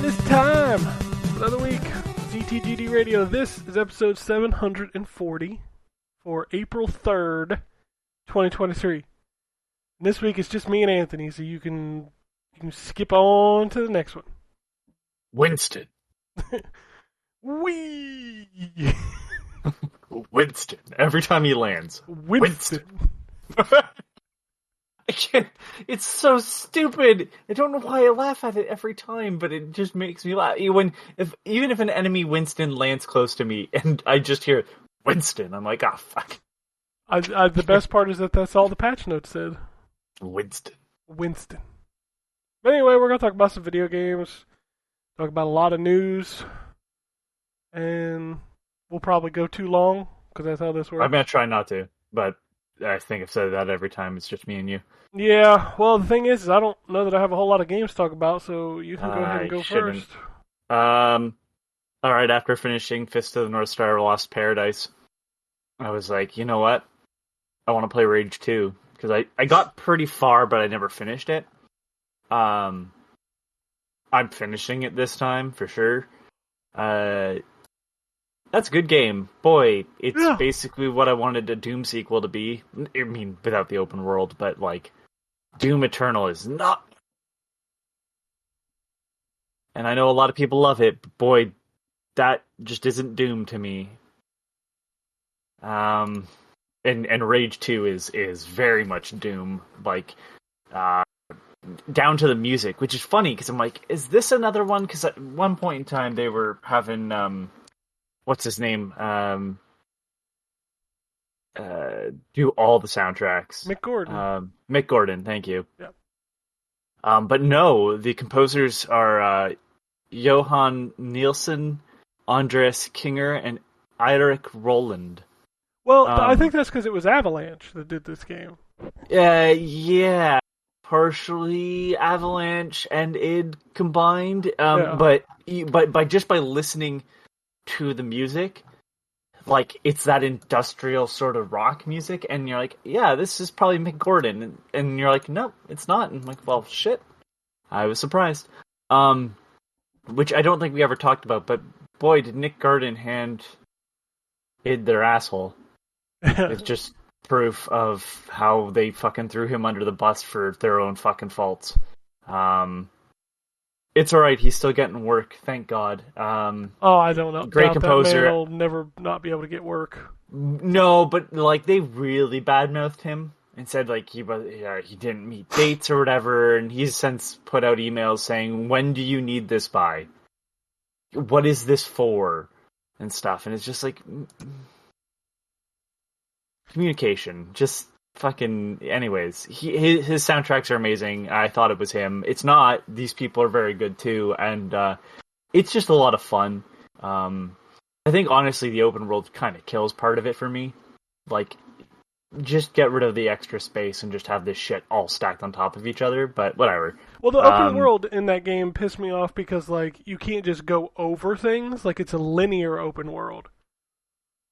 right, it's time. Another week. ZTGD Radio. This is episode 740 for April 3rd, 2023. And this week it's just me and Anthony, so you can skip on to the next one. Winston. Wee! Winston. Every time he lands. Winston. I can't. It's so stupid. I don't know why I laugh at it every time, but it just makes me laugh. Even if an enemy Winston lands close to me and I just hear Winston, I'm like, ah, fuck. The best part is that that's all the patch notes said. Winston. But anyway, we're going to talk about some video games, talk about a lot of news, and we'll probably go too long, because that's how this works. I'm going to try not to, but I think I've said that every time. It's just me and you. Yeah, well, the thing is I don't know that I have a whole lot of games to talk about, so you can go ahead and go first. Alright, after finishing Fist of the North Star Lost Paradise, I was like, you know what? I want to play Rage 2, because I got pretty far, but I never finished it. I'm finishing it this time, for sure. That's a good game. Boy, it's basically what I wanted a Doom sequel to be. I mean, without the open world, but, like, Doom Eternal is not... And I know a lot of people love it, but boy, that just isn't Doom to me. And Rage 2 is very much Doom, like, down to the music, which is funny, because I'm like, is this another one? Because at one point in time, they were having, what's his name? Do all the soundtracks. Mick Gordon, thank you. Yep. But no, the composers are Johan Nielsen, Andres Kinger, and Eirik Roland. Well, I think that's because it was Avalanche that did this game. Yeah. Partially Avalanche and id combined. But by listening to the music, like, it's that industrial sort of rock music, and you're like, yeah, this is probably Mick Gordon, and you're like, no, it's not, and I'm like, well, shit, I was surprised. Which I don't think we ever talked about, but boy, did Nick Gordon hand id their asshole. It's just proof of how they fucking threw him under the bus for their own fucking faults. It's alright, he's still getting work, thank God. I don't know. Great composer. That man will never not be able to get work. No, but, like, they really badmouthed him and said, like, he didn't meet dates or whatever, and he's since put out emails saying, when do you need this by? What is this for? And stuff, and it's just like... communication, just fucking... Anyways, his soundtracks are amazing. I thought it was him. It's not. These people are very good too, and it's just a lot of fun. I think, honestly, the open world kind of kills part of it for me. Like, just get rid of the extra space and just have this shit all stacked on top of each other, but whatever. Well, the open world in that game pissed me off because, like, you can't just go over things. Like, it's a linear open world.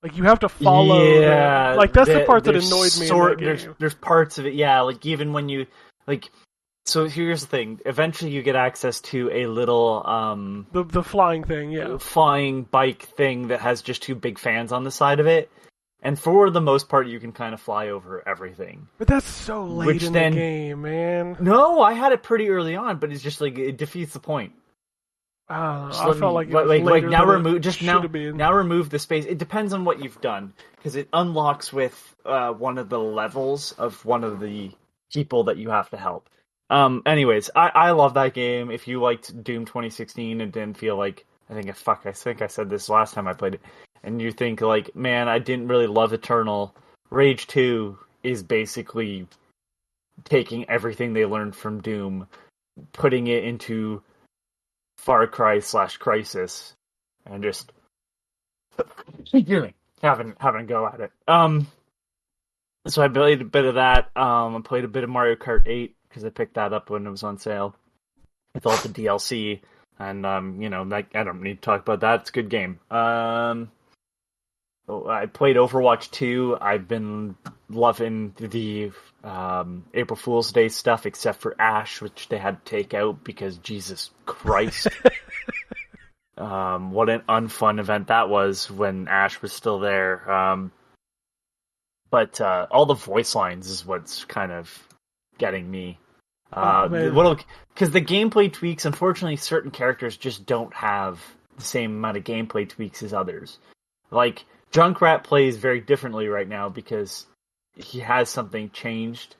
Like, you have to follow... Yeah. Like, that's the part that annoyed me in that game. There's parts of it, yeah, like, even when you... Like, so here's the thing. Eventually you get access to a little... The flying thing, yeah. Flying bike thing that has just two big fans on the side of it. And for the most part, you can kind of fly over everything. But that's so late in the game, man. No, I had it pretty early on, but it's just, like, it defeats the point. I felt like it was later now than now remove the space. It depends on what you've done, because it unlocks with one of the levels of one of the people that you have to help. Anyways, I love that game. If you liked Doom 2016 and didn't feel like I think I said this last time I played it, and you think like, man, I didn't really love Eternal. Rage 2 is basically taking everything they learned from Doom, putting it into Far Cry / Crisis, and just having a go at it. So I played a bit of that. I played a bit of Mario Kart 8 because I picked that up when it was on sale with all the DLC, and I don't need to talk about that. It's a good game. I played Overwatch 2. I've been loving the April Fool's Day stuff, except for Ash, which they had to take out because Jesus Christ. What an unfun event that was when Ash was still there. But all the voice lines is what's kind of getting me. Because the gameplay tweaks, unfortunately, certain characters just don't have the same amount of gameplay tweaks as others. Like, Junkrat plays very differently right now because he has something changed.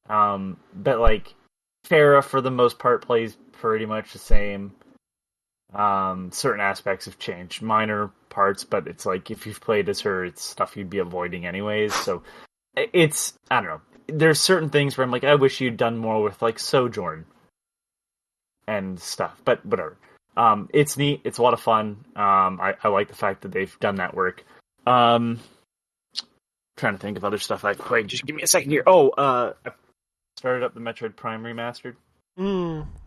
But, like, Pharah, for the most part, plays pretty much the same. Certain aspects have changed. Minor parts, but it's like, if you've played as her, it's stuff you'd be avoiding anyways. So, it's, I don't know. There's certain things where I'm like, I wish you'd done more with, like, Sojourn and stuff, but whatever. It's neat. It's a lot of fun. I like the fact that they've done that work. Trying to think of other stuff I've played. Just give me a second here. I started up the Metroid Prime Remastered.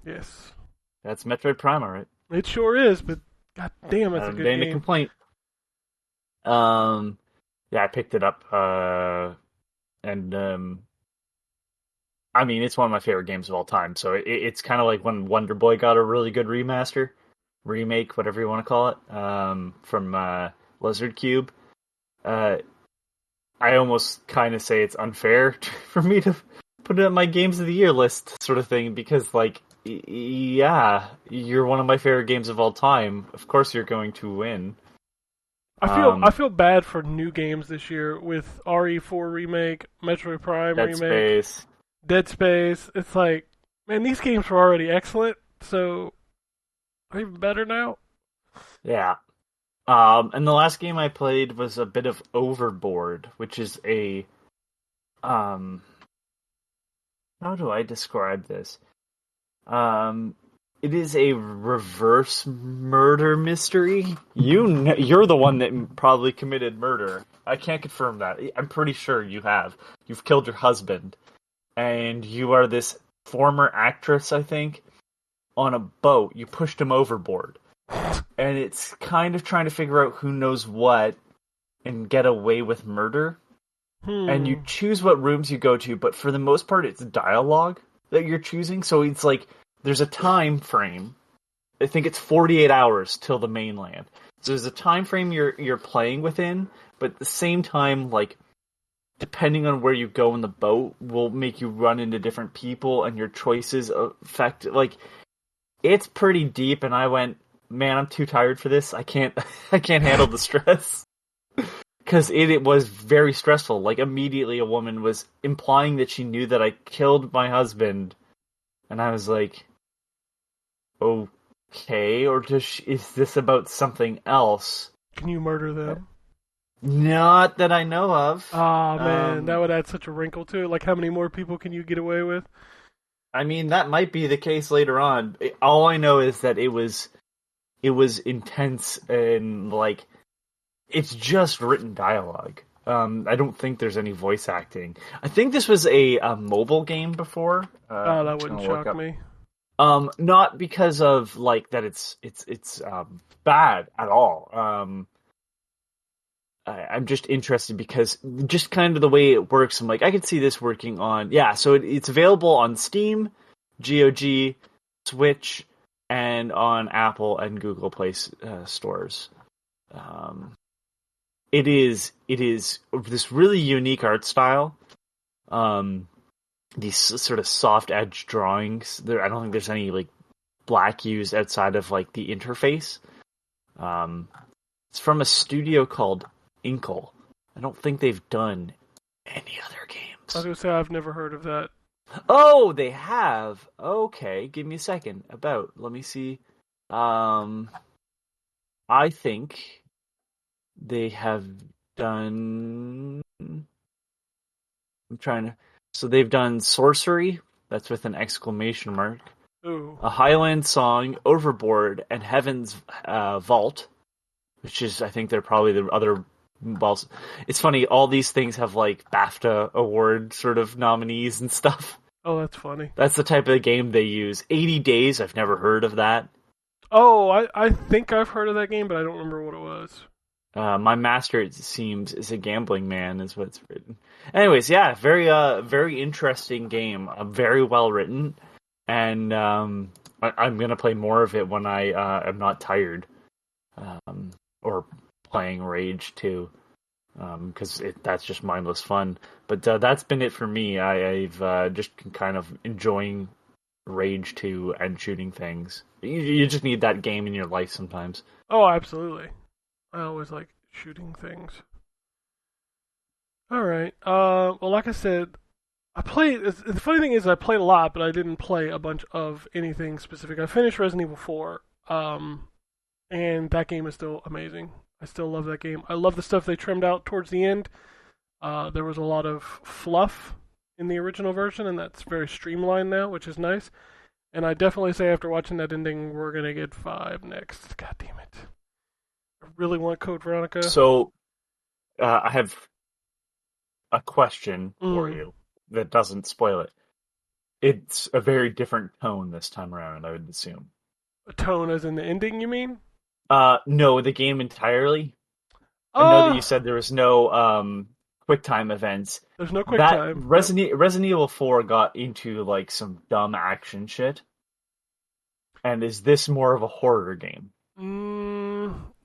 Yes. That's Metroid Prime, alright. It sure is, but god damn, it's a good game. A complaint. Yeah, I picked it up, and I mean, it's one of my favorite games of all time, so it's kind of like when Wonder Boy got a really good remake, whatever you want to call it, from Lizard Cube. I almost kind of say it's unfair for me to put it on my Games of the Year list sort of thing, because, like, yeah, you're one of my favorite games of all time. Of course you're going to win. I feel bad for new games this year with RE4 remake, Metroid Prime remake. Dead Space. It's like, man, these games were already excellent, so are even better now? Yeah. And the last game I played was a bit of Overboard, which is a how do I describe this? It is a reverse murder mystery. You're the one that probably committed murder. I can't confirm that. I'm pretty sure you have. You've killed your husband. And you are this former actress, I think, on a boat. You pushed him overboard. And it's kind of trying to figure out who knows what and get away with murder. And you choose what rooms you go to, but for the most part, it's dialogue that you're choosing. So it's like, there's a time frame. I think it's 48 hours till the mainland. So there's a time frame you're playing within, but at the same time, like, depending on where you go in the boat will make you run into different people, and your choices affect, like, it's pretty deep. And I went, man, I'm too tired for this. I can't handle the stress. Because it was very stressful. Like, immediately a woman was implying that she knew that I killed my husband. And I was like, okay, or is this about something else? Can you murder them? Not that I know of. Oh, man, that would add such a wrinkle to it. Like, how many more people can you get away with? I mean, that might be the case later on. All I know is that it was intense, and, like, it's just written dialogue. I don't think there's any voice acting. I think this was a mobile game before. That wouldn't shock me. Not because of, like, that it's bad at all. I'm just interested because just kind of the way it works, I'm like, I could see this working on... Yeah, so it's available on Steam, GOG, Switch, and on Apple and Google Play stores. It is this really unique art style. These sort of soft edge drawings. I don't think there's any, like, black used outside of, like, the interface. It's from a studio called Inkle. I don't think they've done any other games. I was gonna say, I've never heard of that. Oh, they have. Okay, give me a second. Let me see. I think they have done... So they've done Sorcery, that's with an exclamation mark. Ooh. A Highland Song, Overboard, and Heaven's Vault, which is, I think they're probably the other... Well, it's funny, all these things have, like, BAFTA award sort of nominees and stuff. Oh, that's funny. That's the type of game they use. 80 Days, I've never heard of that. Oh, I think I've heard of that game, but I don't remember what it was. My master, it seems, is a gambling man, is what's written. Anyways, yeah, very interesting game. Very well written, and I'm gonna play more of it when I am not tired, or playing Rage 2, because that's just mindless fun. But that's been it for me. I've just kind of enjoying Rage 2 and shooting things. You just need that game in your life sometimes. Oh, absolutely. I always like shooting things. All right. Well, like I said, I played. The funny thing is, I played a lot, but I didn't play a bunch of anything specific. I finished Resident Evil 4, and that game is still amazing. I still love that game. I love the stuff they trimmed out towards the end. There was a lot of fluff in the original version, and that's very streamlined now, which is nice. And I definitely say after watching that ending, we're gonna get 5 next. God damn it! I really want Code Veronica. So, I have a question for you that doesn't spoil it. It's a very different tone this time around, I would assume. A tone as in the ending, you mean? No, the game entirely. I know that you said there was no quick time events. There's no quick time. Resident Evil 4 got into like some dumb action shit. And is this more of a horror game?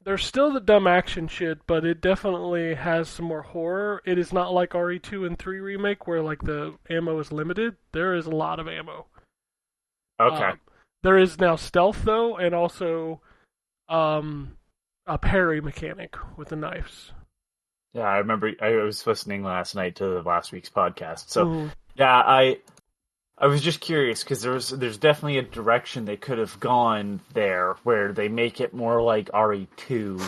There's still the dumb action shit, but it definitely has some more horror. It is not like RE2 and 3 remake where like the ammo is limited. There is a lot of ammo. Okay. There is now stealth though, and also a parry mechanic with the knives. Yeah, I remember I was listening last night to last week's podcast. So yeah, I was just curious because there's definitely a direction they could have gone there where they make it more like RE2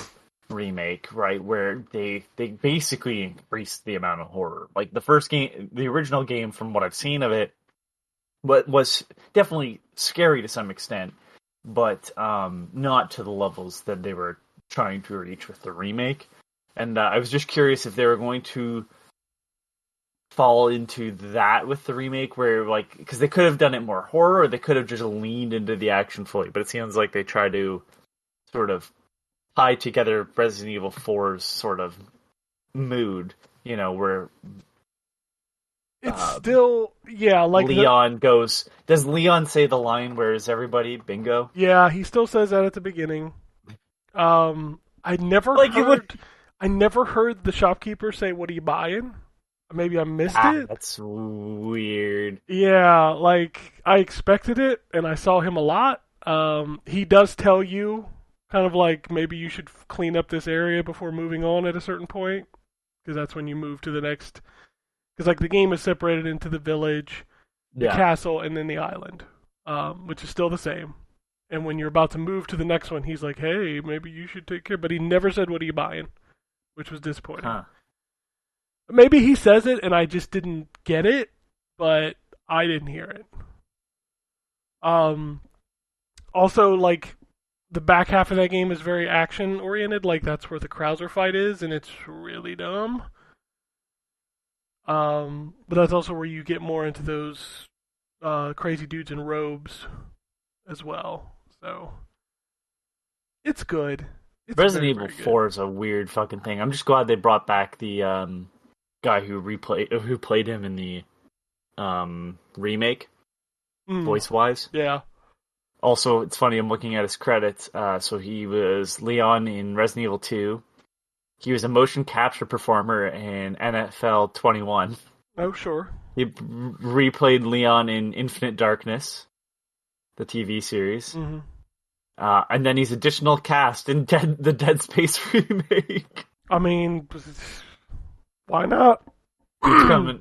remake, right? Where they basically increase the amount of horror. Like the first game, the original game, from what I've seen of it, was definitely scary to some extent, but not to the levels that they were trying to reach with the remake. And I was just curious if they were going to fall into that with the remake, where like, because they could have done it more horror, or they could have just leaned into the action fully. But it seems like they try to sort of tie together Resident Evil 4's sort of mood, you know, where it's still like Leon goes. Does Leon say the line, "Where is everybody?" Bingo. Yeah, he still says that at the beginning. I never heard the shopkeeper say, "What are you buying?" Maybe I missed it. That's weird. Yeah, like I expected it, and I saw him a lot. He does tell you, kind of like maybe you should clean up this area before moving on at a certain point, because that's when you move to the next. Because like the game is separated into the village, the castle, and then the island, which is still the same. And when you're about to move to the next one, he's like, "Hey, maybe you should take care." But he never said, "What are you buying?" Which was disappointing. Huh. Maybe he says it and I just didn't get it, but I didn't hear it. Also, like, the back half of that game is very action-oriented. Like, that's where the Krauser fight is, and it's really dumb. But that's also where you get more into those crazy dudes in robes as well. So, it's good. It's Resident Evil 4 is a weird fucking thing. I'm just glad they brought back the guy who played him in the remake, voice-wise. Yeah. Also, it's funny, I'm looking at his credits. So he was Leon in Resident Evil 2. He was a motion capture performer in NFL 21. Oh, sure. He replayed Leon in Infinite Darkness, the TV series. Mm-hmm. And then he's additional cast in the Dead Space remake. I mean, why not? He's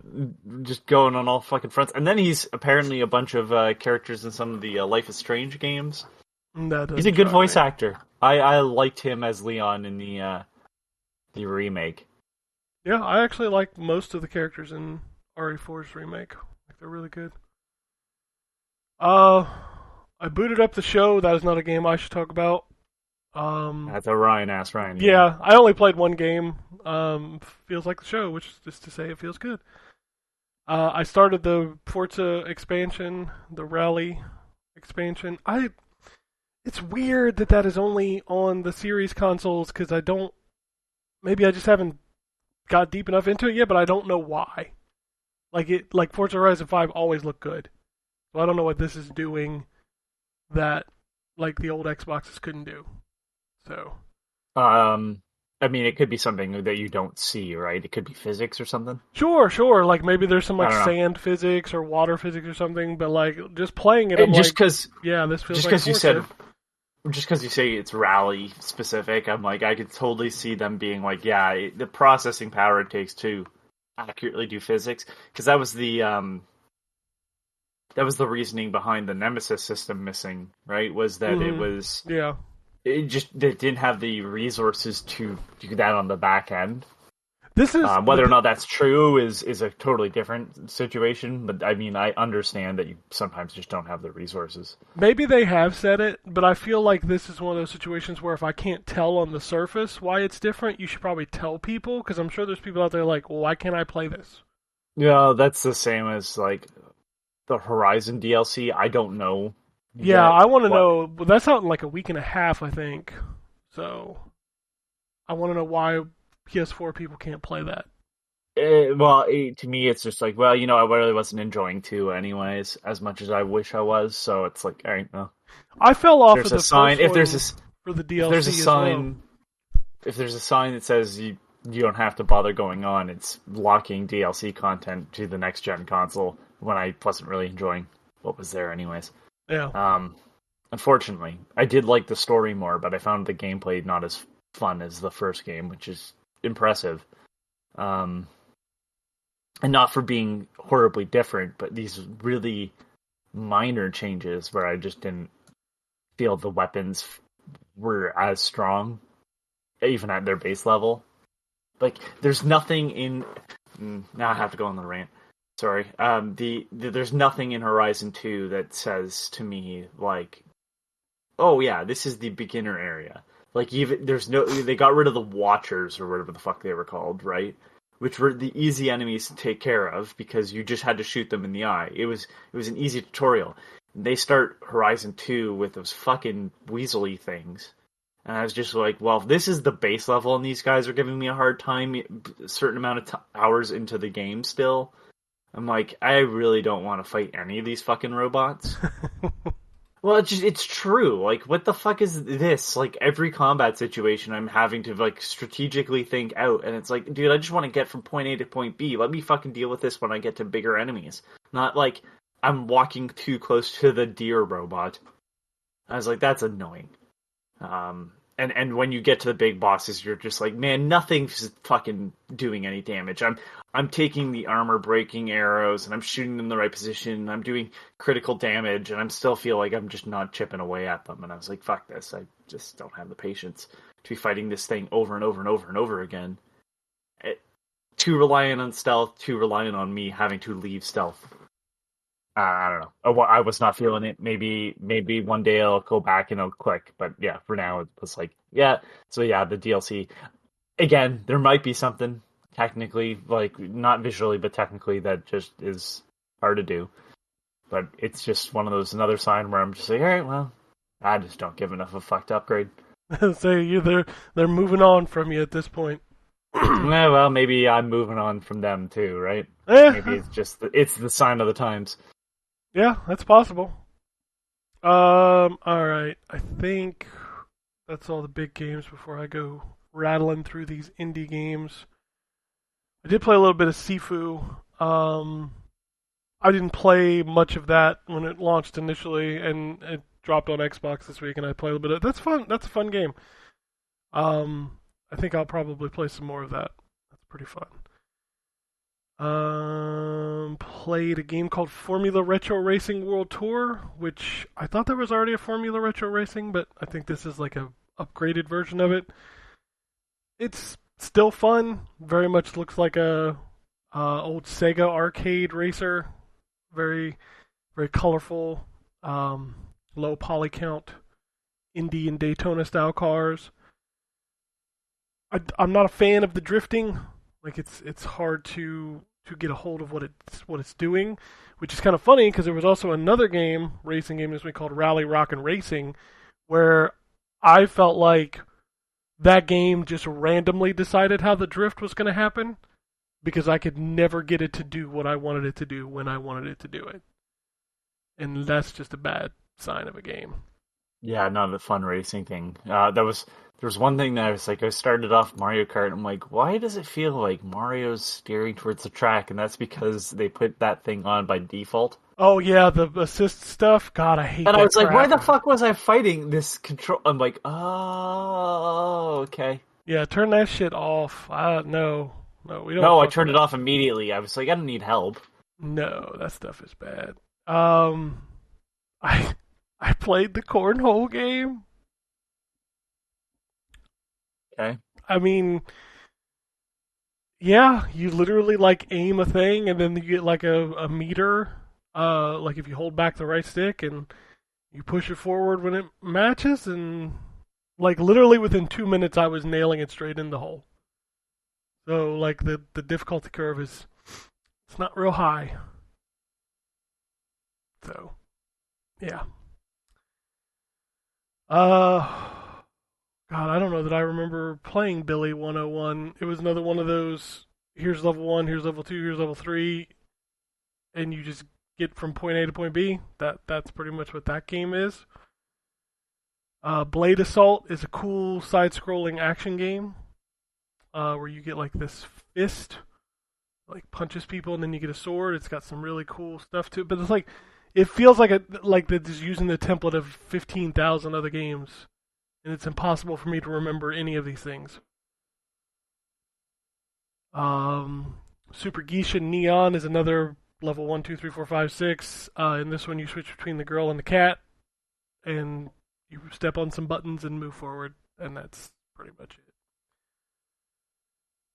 just going on all fucking fronts. And then he's apparently a bunch of characters in some of the Life is Strange games. He's a good voice actor. I liked him as Leon in the remake. Yeah, I actually like most of the characters in RE4's remake. Like, they're really good. I booted up the show. That is not a game I should talk about. That's a Ryan. Yeah, I only played one game. Feels like the show, which is just to say it feels good. I started the Forza expansion, the Rally expansion. It's weird that is only on the series consoles because I don't maybe I just haven't got deep enough into it yet, but I don't know why. Like Forza Horizon 5 always looked good. So I don't know what this is doing that like the old Xboxes couldn't do. So I mean, it could be something that you don't see, right? It could be physics or something. Sure. Like maybe there's some like sand physics or water physics or something, but like just playing it, I'm just like, cause, yeah, this feels just like because you said, Forza. just because you say it's rally specific, I'm like, I could totally see them being like, yeah, the processing power it takes to accurately do physics, because that was the reasoning behind the Nemesis system missing, right? Was that it was it didn't have the resources to do that on the back end. This is whether or not that's true is a totally different situation. But I mean, I understand that you sometimes just don't have the resources. Maybe they have said it, but I feel like this is one of those situations where if I can't tell on the surface why it's different, you should probably tell people, because I'm sure there's people out there like, well, why can't I play this? Yeah, that's the same as like the Horizon DLC. I don't know. Yeah, I want to know. But that's out in like a week and a half, I think. So I want to know why PS4 people can't play that. To me, it's just like, well, I really wasn't enjoying 2 anyways, as much as I wish I was. So it's like, all right, no. I fell off of the sign. If there's a sign, if there's a sign that says you don't have to bother going on, it's locking DLC content to the next gen console. When I wasn't really enjoying what was there, anyways. Yeah. Unfortunately, I did like the story more, but I found the gameplay not as fun as the first game, which is impressive. And not for being horribly different, but these really minor changes where I just didn't feel the weapons were as strong, even at their base level. Like, there's nothing in... Now I have to go on the rant. Sorry. There's nothing in Horizon 2 that says to me, like, oh yeah, this is the beginner area. Like, even they got rid of the Watchers, or whatever the fuck they were called, right? Which were the easy enemies to take care of, because you just had to shoot them in the eye. It was an easy tutorial. They start Horizon 2 with those fucking weaselly things. And I was just like, well, if this is the base level and these guys are giving me a hard time a certain amount of hours into the game still, I'm like, I really don't want to fight any of these fucking robots. Well, it's true. Like, what the fuck is this? Like, every combat situation I'm having to, like, strategically think out. And it's like, dude, I just want to get from point A to point B. Let me fucking deal with this when I get to bigger enemies. Not like I'm walking too close to the deer robot. I was like, that's annoying. And when you get to the big bosses, you're just like, man, nothing's fucking doing any damage. I'm taking the armor breaking arrows and I'm shooting them in the right position. And I'm doing critical damage, and I still feel like I'm just not chipping away at them. And I was like, fuck this. I just don't have the patience to be fighting this thing over and over and over and over again. Too reliant on stealth, too reliant on me having to leave stealth. I don't know. I was not feeling it. Maybe one day I'll go back and it'll click. But yeah, for now it was like, yeah. So yeah, the DLC. Again, there might be something technically, like not visually, but technically that just is hard to do. But it's just one of those, another sign where I'm just like, all right, well, I just don't give enough of a fucked upgrade. They're moving on from you at this point. Yeah, well, maybe I'm moving on from them too, right? Maybe it's just it's the sign of the times. Yeah, that's possible. Alright. I think that's all the big games before I go rattling through these indie games. I did play a little bit of Sifu. I didn't play much of that when it launched initially, and it dropped on Xbox this week, and I played a little bit of it. That's fun. That's a fun game. I think I'll probably play some more of that. That's pretty fun. Played a game called Formula Retro Racing World Tour, which I thought there was already a Formula Retro Racing, but I think this is like a upgraded version of it. It's still fun. Very much looks like a old Sega arcade racer. Very, very colorful. Low poly count. Indy and Daytona style cars. I'm not a fan of the drifting. Like it's hard to get a hold of what it's doing, which is kind of funny because there was also another racing game this week called Rally Rock and Racing, where I felt like that game just randomly decided how the drift was going to happen because I could never get it to do what I wanted it to do when I wanted it to do it. And that's just a bad sign of a game. Yeah, not a fun racing thing. There was one thing that I started off Mario Kart. And I'm like, why does it feel like Mario's steering towards the track? And that's because they put that thing on by default. Oh yeah, the assist stuff. God, I hate. And that I was crap. like, why the fuck was I fighting this control? I'm like, oh, okay. Yeah, turn that shit off. No, we don't. No, I turned it off immediately. I was like, I don't need help. No, that stuff is bad. I played the cornhole game. Okay. I mean, yeah, you literally like aim a thing and then you get like a meter. Like if you hold back the right stick and you push it forward when it matches, and like literally within 2 minutes I was nailing it straight in the hole. So like the difficulty curve it's not real high. So yeah. God, I don't know that I remember playing Billy 101. It was another one of those, here's level 1, here's level 2, here's level 3, and you just get from point A to point B. That's pretty much what that game is. Blade Assault is a cool side-scrolling action game where you get like this fist, like punches people, and then you get a sword. It's got some really cool stuff to it, but it's like it feels like it's using the template of 15,000 other games, and it's impossible for me to remember any of these things. Super Geisha Neon is another level 1, 2, 3, 4, 5, 6. In this one, you switch between the girl and the cat, and you step on some buttons and move forward, and that's pretty much it.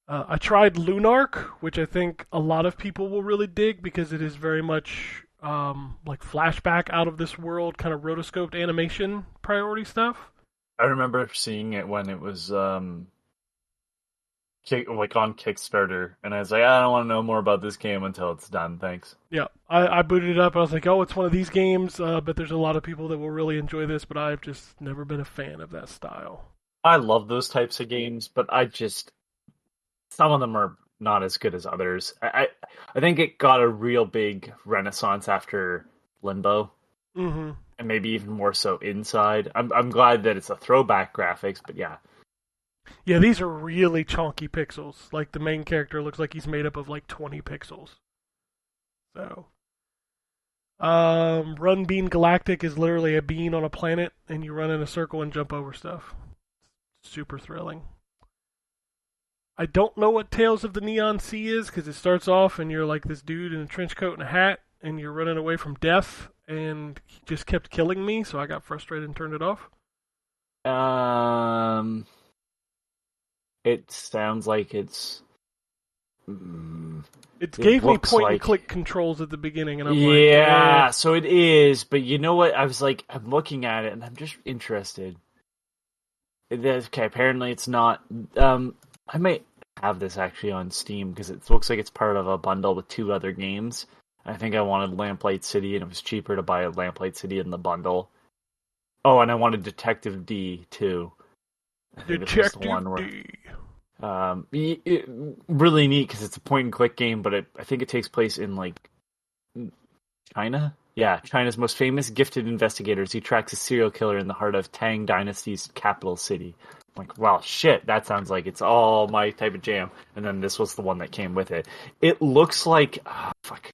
I tried Lunark, which I think a lot of people will really dig because it is very much like flashback out of this world, kind of rotoscoped animation priority stuff. I remember seeing it when it was on Kickstarter, and I was like, I don't want to know more about this game until it's done, thanks. Yeah, I booted it up, and I was like, oh, it's one of these games, but there's a lot of people that will really enjoy this, but I've just never been a fan of that style. I love those types of games, but some of them are not as good as others. I think it got a real big renaissance after Limbo, mm-hmm. and maybe even more so Inside. I'm glad that it's a throwback graphics, but yeah. Yeah, these are really chunky pixels. Like the main character looks like he's made up of like 20 pixels. So, Run Bean Galactic is literally a bean on a planet, and you run in a circle and jump over stuff. Super thrilling. I don't know what Tales of the Neon Sea is because it starts off and you're like this dude in a trench coat and a hat, and you're running away from death, and he just kept killing me, so I got frustrated and turned it off. It sounds like it's. It gave me point and click controls at the beginning, and I'm like, yeah, so it is. But you know what? I was like, I'm looking at it, and I'm just interested. Okay, apparently it's not. I might have this actually on Steam because it looks like it's part of a bundle with 2 other games. I think I wanted Lamplight City, and it was cheaper to buy Lamplight City in the bundle. Oh, and I wanted Detective D too. Detective D. Really neat because it's a point and click game, but I think it takes place in like China. Yeah, China's most famous gifted investigators. He tracks a serial killer in the heart of Tang Dynasty's capital city. I'm like, well, shit, that sounds like it's all my type of jam. And then this was the one that came with it. It looks like fuck.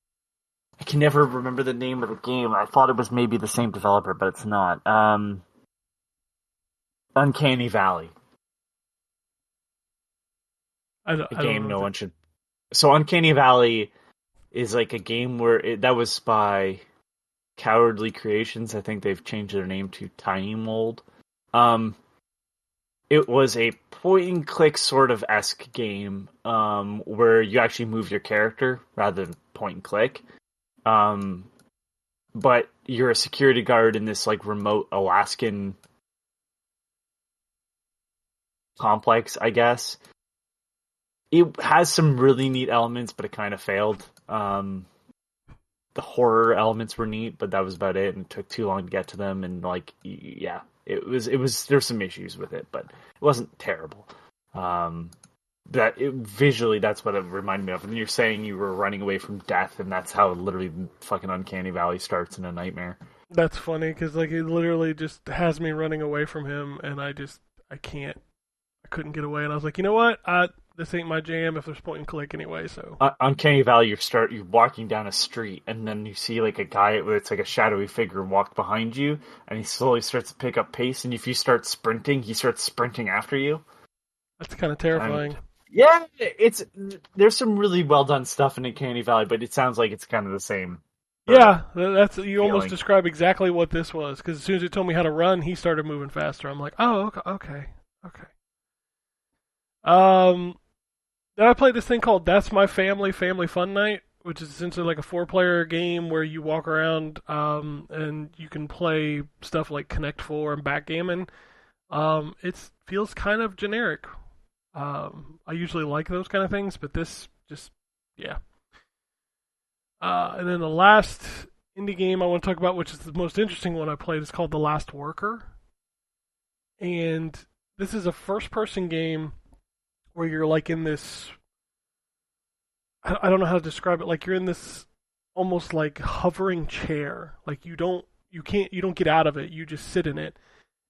I can never remember the name of the game. I thought it was maybe the same developer, but it's not. Uncanny Valley. No one should. So Uncanny Valley is like a game where that was by Cowardly Creations. I think they've changed their name to Tiny Mold. It was a point and click sort of esque game where you actually move your character rather than point and click. But you're a security guard in this like remote Alaskan complex, I guess. It has some really neat elements, but it kind of failed. the horror elements were neat, but that was about it, and it took too long to get to them, and like, yeah, it was there's some issues with it, but it wasn't terrible. Visually, that's what it reminded me of. And you're saying you were running away from death, and that's how literally fucking Uncanny Valley starts in a nightmare. That's funny, because like it literally just has me running away from him, and I couldn't get away, and I was like, you know what, this ain't my jam if there's point and click anyway, so. Uncanny Valley, you're walking down a street, and then you see like a guy, it's like a shadowy figure walk behind you, and he slowly starts to pick up pace, and if you start sprinting, he starts sprinting after you. That's kind of terrifying. Yeah, there's some really well done stuff in Uncanny Valley, but it sounds like it's kind of the same. Yeah, that's you almost describe exactly what this was, because as soon as it told me how to run, he started moving faster. I'm like, oh, okay. Then I played this thing called That's My Family Fun Night, which is essentially like a 4-player game where you walk around and you can play stuff like Connect 4 and backgammon. It feels kind of generic. I usually like those kind of things, but this just, yeah. And then the last indie game I want to talk about, which is the most interesting one I played, is called The Last Worker. And this is a first-person game where you're like in this, I don't know how to describe it, like you're in this almost like hovering chair. Like you don't get out of it, you just sit in it.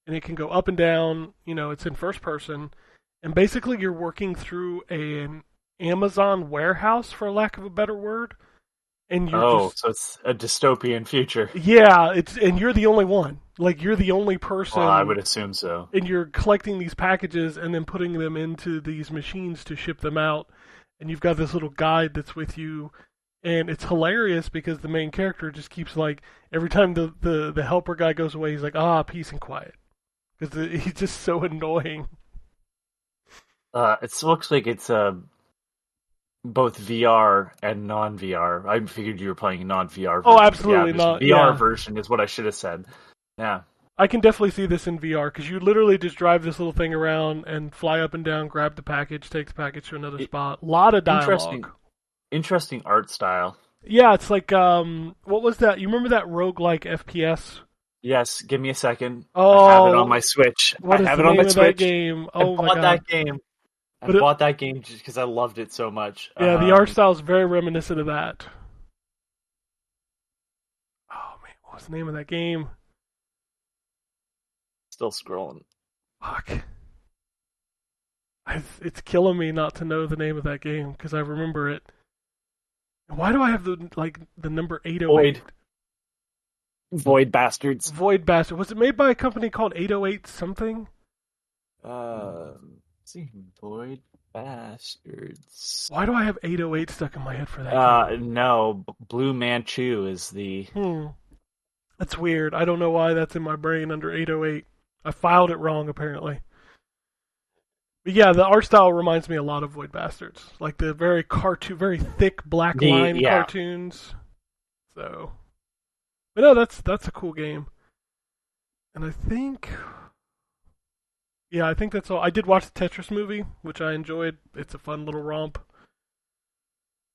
And it can go up and down, it's in first person. And basically you're working through an Amazon warehouse, for lack of a better word. And so it's a dystopian future. Yeah, and you're the only one. Like, you're the only person. Well, I would assume so. And you're collecting these packages and then putting them into these machines to ship them out. And you've got this little guide that's with you. And it's hilarious because the main character just keeps, like, every time the helper guy goes away, he's like, peace and quiet. Because he's just so annoying. It looks like it's both VR and non-VR. I figured you were playing a non-VR version. Oh, absolutely not. VR version is what I should have said. Yeah. I can definitely see this in VR, because you literally just drive this little thing around and fly up and down, grab the package, take the package to another spot. A lot of dialogue. Interesting art style. Yeah, it's like, what was that? You remember that roguelike FPS? Yes, give me a second. Oh, I have it on my Switch. I have it on my Switch. That game? Oh, my God. I bought that game just because I loved it so much. Yeah, the art style is very reminiscent of that. Oh, man, what was the name of that game? Still scrolling. Fuck. It's killing me not to know the name of that game, because I remember it. Why do I have the number 808? Void Bastards. Void Bastards. Was it made by a company called 808 something? See, Void Bastards. Why do I have 808 stuck in my head for that game? No, Blue Manchu is the... That's weird. I don't know why that's in my brain under 808. I filed it wrong, apparently. But yeah, the art style reminds me a lot of Void Bastards. Like the very thick black line cartoons. So... But no, that's a cool game. And I think that's all. I did watch the Tetris movie, which I enjoyed. It's a fun little romp.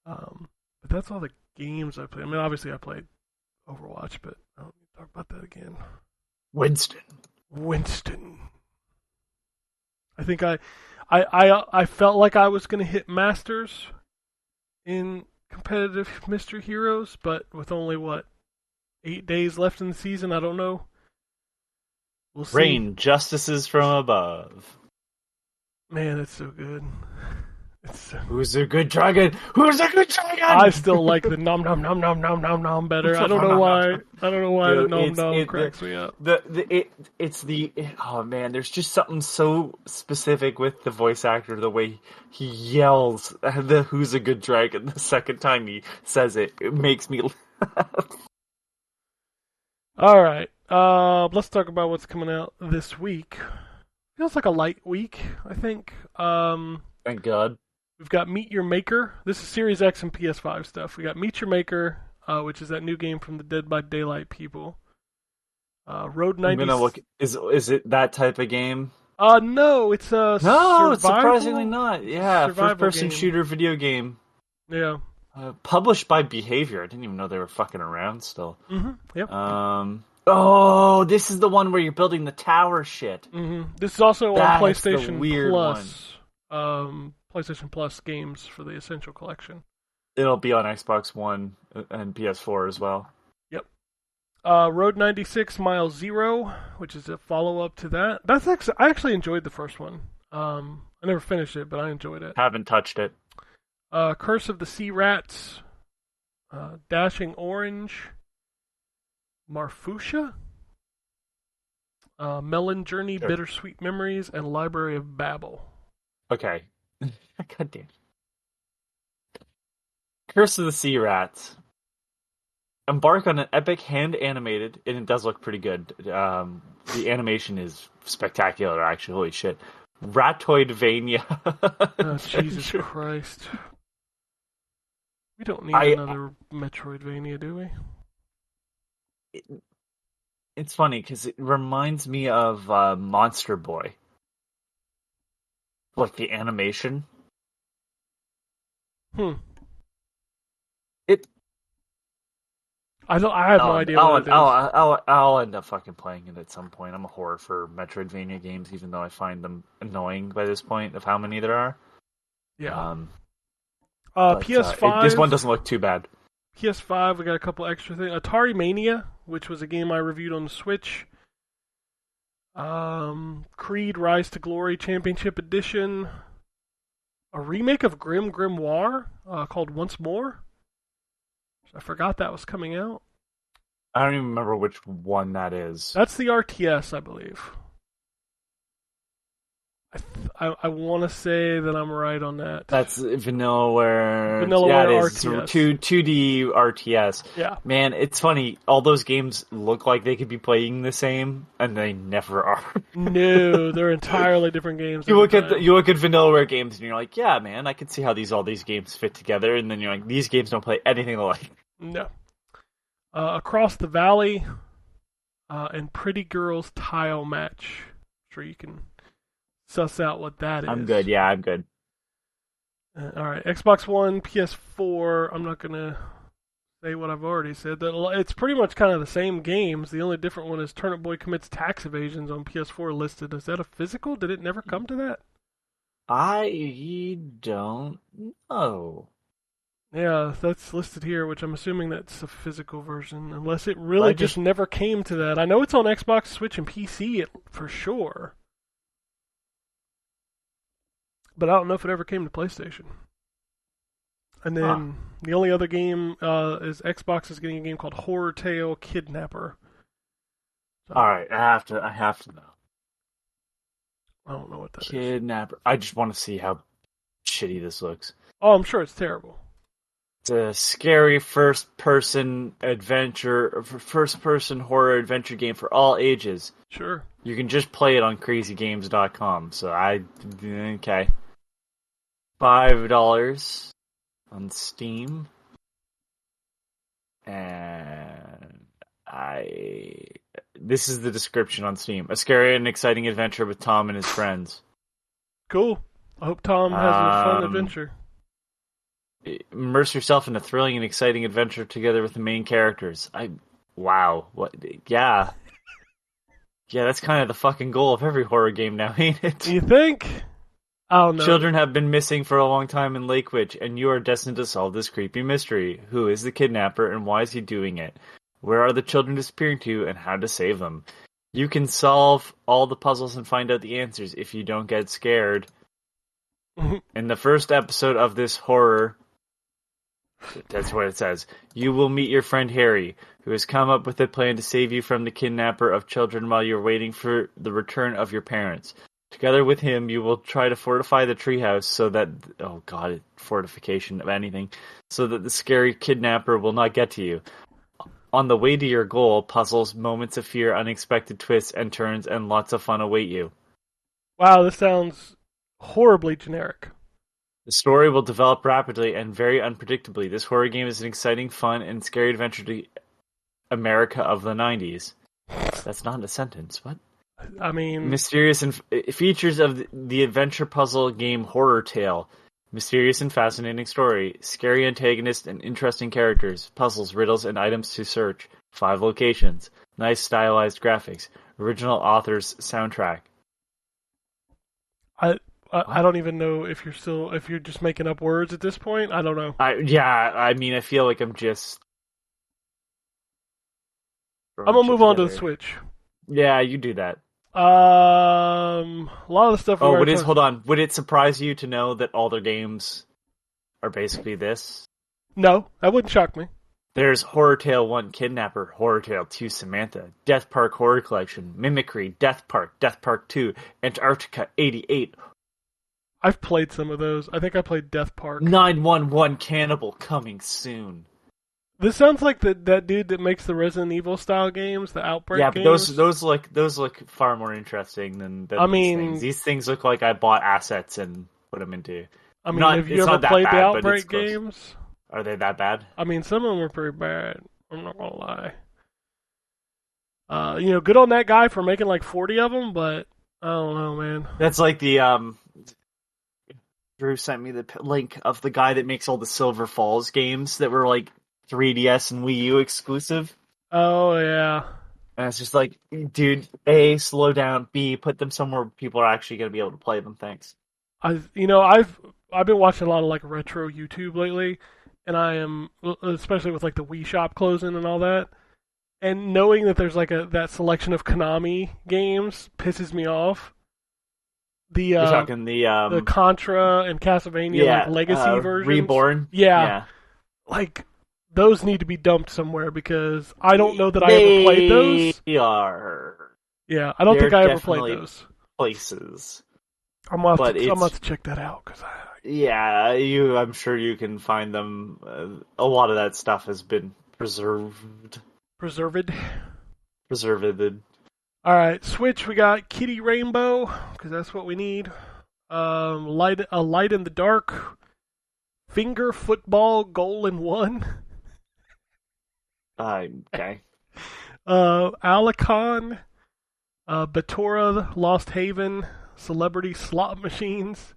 But that's all the games I played. I mean, obviously I played Overwatch, but I don't need to talk about that again. Winston. I think I felt like I was going to hit Masters in competitive Mystery Heroes, but with only 8 days left in the season, I don't know. We'll see. Rain justices from above. Man, it's so good. Who's a good dragon? I still like the nom nom nom nom nom nom nom better. I don't know why. The nom nom cracks me up. Oh man, there's just something so specific with the voice actor, the way he yells the "Who's a good dragon" the second time he says it. It makes me laugh. All right, let's talk about what's coming out this week. Feels like a light week, I think. Thank God. We've got Meet Your Maker. This is Series X and PS5 stuff. We got Meet Your Maker, which is that new game from the Dead by Daylight people. Road 90. I'm gonna look. Is it that type of game? No, it's a no, it's surprisingly not. Yeah, first-person game. shooter video game. Yeah. Published by Behavior. I didn't even know they were fucking around still. Mm-hmm. Yep. Oh, this is the one where you're building the tower shit. Mm-hmm. This is also on PlayStation Plus. One. PlayStation Plus games for the Essential Collection. It'll be on Xbox One and PS4 as well. Yep. Road 96 Mile Zero, which is a follow-up to that. I actually enjoyed the first one. I never finished it, but I enjoyed it. Haven't touched it. Curse of the Sea Rats, Dashing Orange, Marfusha, Melon Journey, sure. Bittersweet Memories, and Library of Babel. Okay. God damn. Curse of the Sea Rats. Embark on an epic hand-animated, and it does look pretty good. The animation is spectacular, actually. Holy shit. Ratoidvania. Oh, Jesus Christ. We don't need another Metroidvania, do we? It's funny, because it reminds me of Monster Boy. Like, the animation. I have no idea what it is. I'll end up fucking playing it at some point. I'm a whore for Metroidvania games, even though I find them annoying by this point of how many there are. Yeah. PS5. This one doesn't look too bad. PS5, we got a couple extra things. Atari Mania, which was a game I reviewed on the Switch. Creed Rise to Glory Championship Edition. A remake of Grim Grimoire called Once More. I forgot that was coming out. I don't even remember which one that is. That's the RTS, I believe. I want to say that I'm right on that. That's Vanillaware. Vanillaware it is. RTS. 2D RTS. Yeah. Man, it's funny. All those games look like they could be playing the same, and they never are. No, they're entirely different games. You look at Vanillaware games, and you're like, yeah, man, I can see how all these games fit together. And then you're like, these games don't play anything alike. No. Across the Valley, and Pretty Girls Tile Match. I'm sure you can suss out what that is. I'm good. Yeah, I'm good. All right, Xbox One, PS4. I'm not gonna say what I've already said. It's pretty much kind of the same games. The only different one is Turnip Boy Commits Tax Evasions on PS4 listed. Is that a physical? Did it never come to that? I don't know. Yeah, that's listed here, which I'm assuming that's a physical version, unless it really just never came to that. I know it's on Xbox, Switch, and PC for sure. But I don't know if it ever came to PlayStation. And then the only other game is Xbox is getting a game called Horror Tale Kidnapper. So, all right, I have to know. I don't know what that is. Kidnapper. I just want to see how shitty this looks. Oh, I'm sure it's terrible. It's a scary first-person horror adventure game for all ages. Sure. You can just play it on crazygames.com. So okay. $5 on Steam. And this is the description on Steam. A scary and exciting adventure with Tom and his friends. Cool. I hope Tom has a fun adventure. Immerse yourself in a thrilling and exciting adventure together with the main characters. Wow. What? Yeah. Yeah, that's kind of the fucking goal of every horror game now, ain't it? You think? I don't know. Children have been missing for a long time in Lakewich, and you are destined to solve this creepy mystery. Who is the kidnapper, and why is he doing it? Where are the children disappearing to, and how to save them? You can solve all the puzzles and find out the answers if you don't get scared. In the first episode of this horror... That's what it says. You will meet your friend Harry, who has come up with a plan to save you from the kidnapper of children while you're waiting for the return of your parents. Together with him, you will try to fortify the treehouse so that... Oh god, fortification of anything. So that the scary kidnapper will not get to you. On the way to your goal, puzzles, moments of fear, unexpected twists and turns, and lots of fun await you. Wow, this sounds horribly generic. The story will develop rapidly and very unpredictably. This horror game is an exciting, fun, and scary adventure to America of the 90s. That's not a sentence. What? I mean... Mysterious and features of the adventure puzzle game Horror Tale. Mysterious and fascinating story, scary antagonist and interesting characters, puzzles, riddles, and items to search. 5 locations. Nice stylized graphics. Original author's soundtrack. I don't even know if you're just making up words at this point. I don't know. I mean, I feel like I'm just. I'm gonna move on to the Switch. Yeah, you do that. A lot of the stuff. Hold on. Would it surprise you to know that all their games are basically this? No, that wouldn't shock me. There's Horror Tale 1 Kidnapper, Horror Tale 2 Samantha, Death Park Horror Collection, Mimicry, Death Park 2, Antarctica 88. I've played some of those. I think I played Death Park. 911 Cannibal coming soon. This sounds like that dude that makes the Resident Evil style games, the Outbreak games. Yeah, but those look far more interesting than these things. These things look like I bought assets and put them into. I mean, have you ever played the Outbreak games? Are they that bad? I mean, some of them are pretty bad. I'm not gonna lie. Good on that guy for making like 40 of them, but I don't know, man. That's like the Drew sent me the link of the guy that makes all the Silver Falls games that were like 3DS and Wii U exclusive. Oh yeah. And it's just like, dude, A, slow down, B, put them somewhere where people are actually going to be able to play them. Thanks. I've been watching a lot of like retro YouTube lately, and I am, especially with like the Wii shop closing and all that, and knowing that there's like that selection of Konami games pisses me off. You're talking the Contra and Castlevania like legacy versions. Reborn. Yeah. Like those need to be dumped somewhere because I don't know that I ever played those. Yeah, I don't think I ever played those places. I'm gonna have to check that out because I'm sure you can find them. A lot of that stuff has been preserved. Preserved. All right, Switch. We got Kitty Rainbow because that's what we need. Light in the Dark. Finger Football Goal in One. Okay. Alicon. Batora Lost Haven. Celebrity Slot Machines.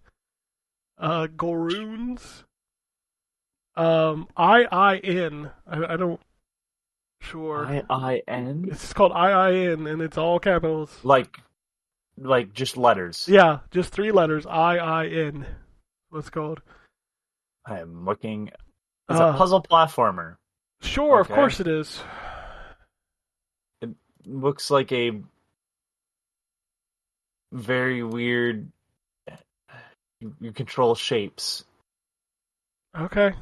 Goroons. IIN. I don't. Sure. IIN? It's called IIN, and it's all capitals. Like just letters. Yeah, just 3 letters. IIN. What's it called? I am looking. It's a puzzle platformer. Sure, okay. Of course it is. It looks like a very weird. You control shapes. Okay.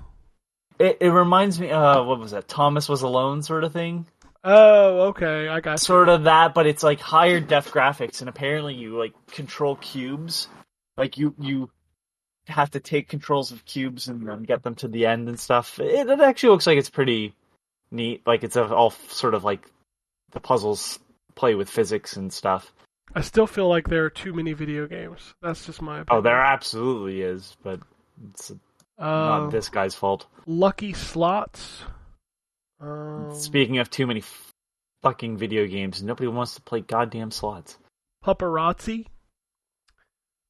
It reminds me. What was that? Thomas Was Alone, sort of thing. Oh, okay. I got sort of that, but it's like higher def graphics, and apparently you like control cubes. Like you have to take controls of cubes and then get them to the end and stuff. It actually looks like it's pretty neat. Like it's all sort of like the puzzles play with physics and stuff. I still feel like there are too many video games. That's just my opinion. Oh, there absolutely is, but it's not this guy's fault. Lucky Slots. Speaking of too many fucking video games, nobody wants to play goddamn slots. Paparazzi.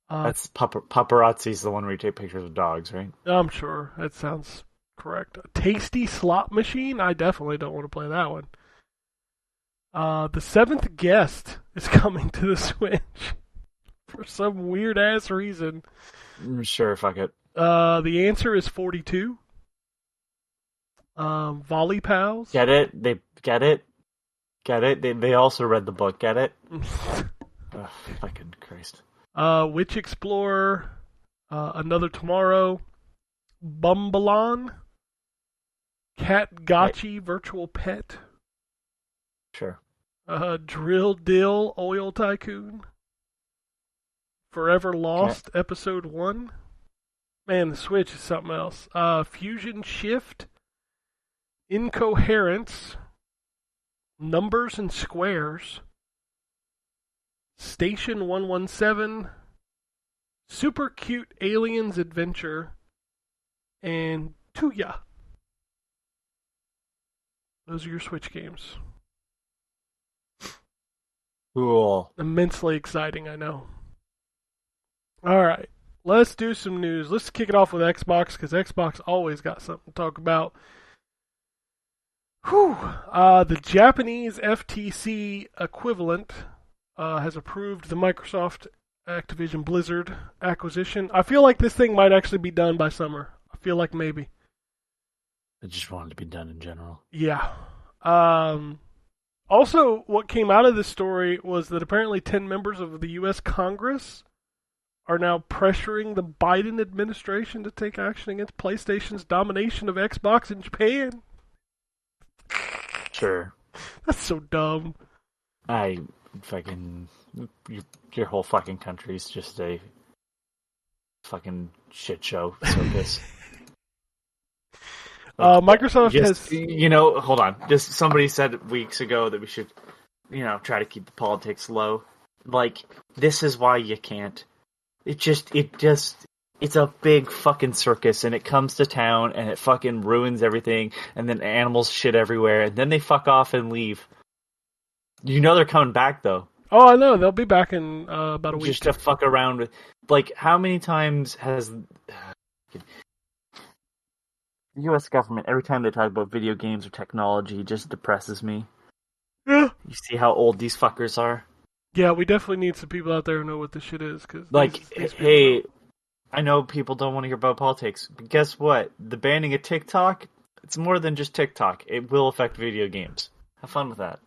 That's Paparazzi's the one where you take pictures of dogs, right? I'm sure. That sounds correct. Tasty Slot Machine? I definitely don't want to play that one. The Seventh Guest is coming to the Switch for some weird-ass reason. Sure, fuck it. The answer is 42. Volley Pals. Get it? They get it? Get it? They also read the book. Get it? Oh, fucking Christ. Witch Explorer. Another Tomorrow. Bumbalon. Cat Gotchi Virtual Pet. Sure. Drill Dill Oil Tycoon. Forever Lost Episode 1. Man, the Switch is something else. Fusion Shift. Incoherence. Numbers and Squares. Station 117. Super Cute Aliens Adventure. And Tuya. Those are your Switch games. Cool. Immensely exciting, I know. Alright. let's do some news. Let's kick it off with Xbox, because Xbox always got something to talk about. Whew. The Japanese FTC equivalent has approved the Microsoft Activision Blizzard acquisition. I feel like this thing might actually be done by summer. I feel like maybe. I just wanted to be done in general. Yeah. Also, what came out of this story was that apparently 10 members of the U.S. Congress are now pressuring the Biden administration to take action against PlayStation's domination of Xbox in Japan. Sure. That's so dumb. Your whole fucking country's just a fucking shit show circus. Microsoft has... hold on. Just somebody said weeks ago that we should, try to keep the politics low. Like, this is why you can't. It's a big fucking circus, and it comes to town, and it fucking ruins everything, and then animals shit everywhere, and then they fuck off and leave. They're coming back, though. Oh, I know. They'll be back in about a week. Just to fuck around with... Like, how many times has... The U.S. government, every time they talk about video games or technology, just depresses me. Yeah. You see how old these fuckers are? Yeah, we definitely need some people out there who know what this shit is. Cause hey, I know people don't want to hear about politics, but guess what? The banning of TikTok, it's more than just TikTok. It will affect video games. Have fun with that.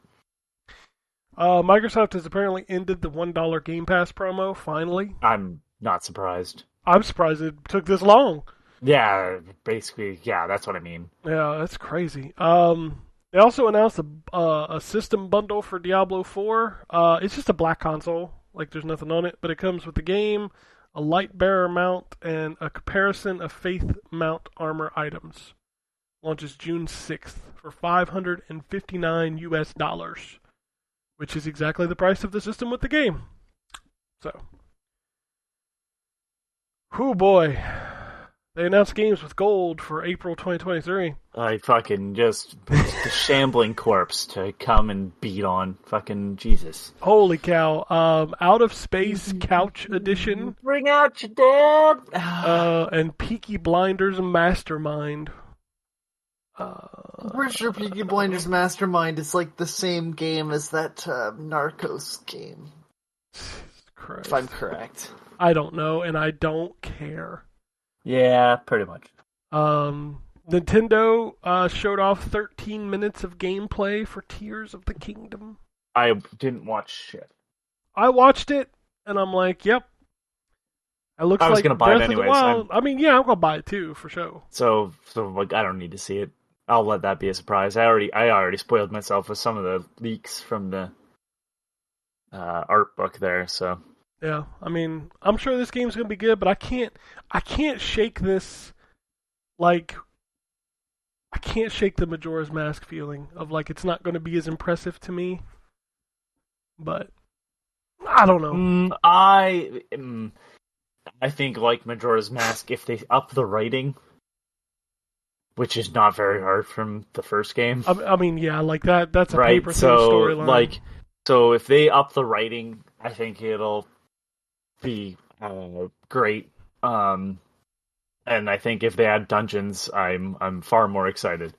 Microsoft has apparently ended the $1 Game Pass promo, finally. I'm not surprised. I'm surprised it took this long. Yeah, basically, yeah, that's what I mean. Yeah, that's crazy. They also announced a system bundle for Diablo 4. It's just a black console, like there's nothing on it, but it comes with the game, a light bearer mount, and a comparison of Faith mount armor items. Launches June 6th for $559 US, which is exactly the price of the system with the game. So, whoo boy. They announced games with gold for April 2023. I fucking just the shambling corpse to come and beat on. Fucking Jesus. Holy cow. Out of Space Couch Edition. Bring out your dad! And Peaky Blinders Mastermind. I'm pretty sure Peaky Blinders Mastermind is like the same game as that Narcos game. Christ. If I'm correct. I don't know, and I don't care. Yeah, pretty much. Nintendo showed off 13 minutes of gameplay for Tears of the Kingdom. I didn't watch shit. I watched it, and I'm like, yep. It looks I was like gonna buy Breath it anyways. of the Wild. I mean, yeah, I'm gonna buy it too, for sure. So like, I don't need to see it. I'll let that be a surprise. I already spoiled myself with some of the leaks from the art book there, so... Yeah, I mean, I'm sure this game's gonna be good, but I can't shake this, like, I can't shake the Majora's Mask feeling of, like, it's not gonna be as impressive to me, but, I don't know. I think, like Majora's Mask, if they up the writing, which is not very hard from the first game. I mean, yeah, like, that's a right? paper thin storyline. So if they up the writing, I think it'll be great, and I think if they add dungeons, I'm far more excited.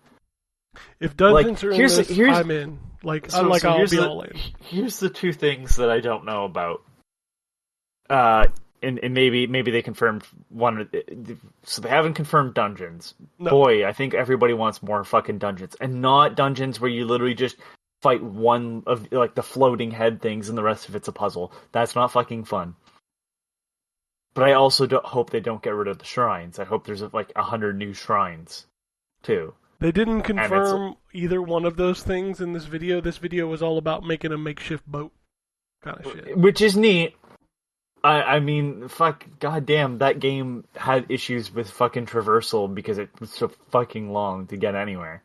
If dungeons are in this, I'm in. Like, I'll be all in. Here's the two things that I don't know about. And maybe they confirmed one. So they haven't confirmed dungeons. No. Boy, I think everybody wants more fucking dungeons, and not dungeons where you literally just fight one of like the floating head things, and the rest of it's a puzzle. That's not fucking fun. But I also hope they don't get rid of the shrines. I hope there's like 100 new shrines, too. They didn't confirm either one of those things in this video. This video was all about making a makeshift boat kind of shit. Which is neat. I mean, fuck, goddamn, that game had issues with fucking traversal because it was so fucking long to get anywhere.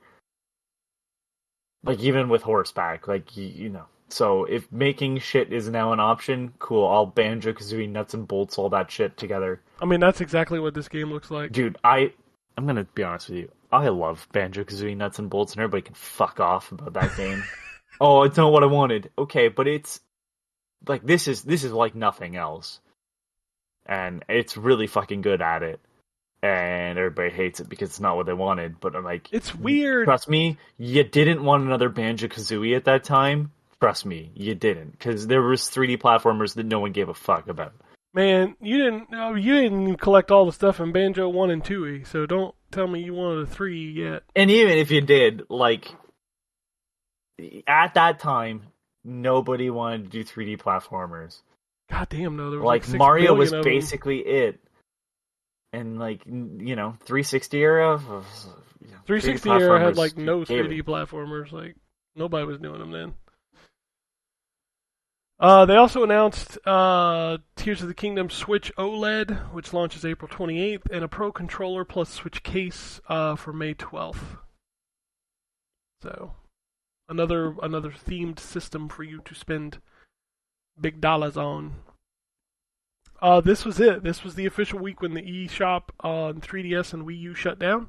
Like, even with horseback, like, you know. So, if making shit is now an option, cool, I'll Banjo-Kazooie nuts and bolts all that shit together. I mean, that's exactly what this game looks like. Dude, I'm gonna be honest with you. I love Banjo-Kazooie nuts and bolts, and everybody can fuck off about that game. Oh, it's not what I wanted. Okay, but it's... Like, this is like nothing else. and it's really fucking good at it. And everybody hates it because it's not what they wanted. But I'm like, it's weird. Trust me, you didn't want another Banjo-Kazooie at that time. Trust me, you didn't, because there was 3D platformers that no one gave a fuck about. Man, you didn't collect all the stuff in Banjo 1 and 2E, so don't tell me you wanted a 3 yet. And even if you did, like, at that time, nobody wanted to do 3D platformers. God damn, no. There was like 6 Mario was billion of basically it. And, like, 360 era? 360 era had, like, no 3D platformers. Like, nobody was doing them then. They also announced Tears of the Kingdom Switch OLED, which launches April 28th, and a Pro Controller plus Switch case for May 12th. So, another themed system for you to spend big dollars on. This was it. This was the official week when the eShop on 3DS and Wii U shut down.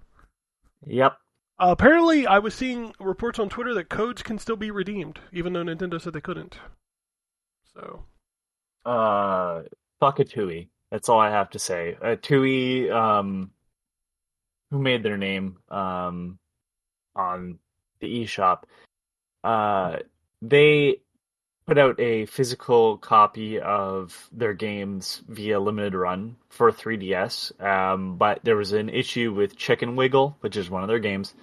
Yep. Apparently, I was seeing reports on Twitter that codes can still be redeemed, even though Nintendo said they couldn't. So. Fuck a TUI. That's all I have to say. TUI, who made their name on the eShop, they put out a physical copy of their games via limited run for 3DS, but there was an issue with Chicken Wiggle, which is one of their games.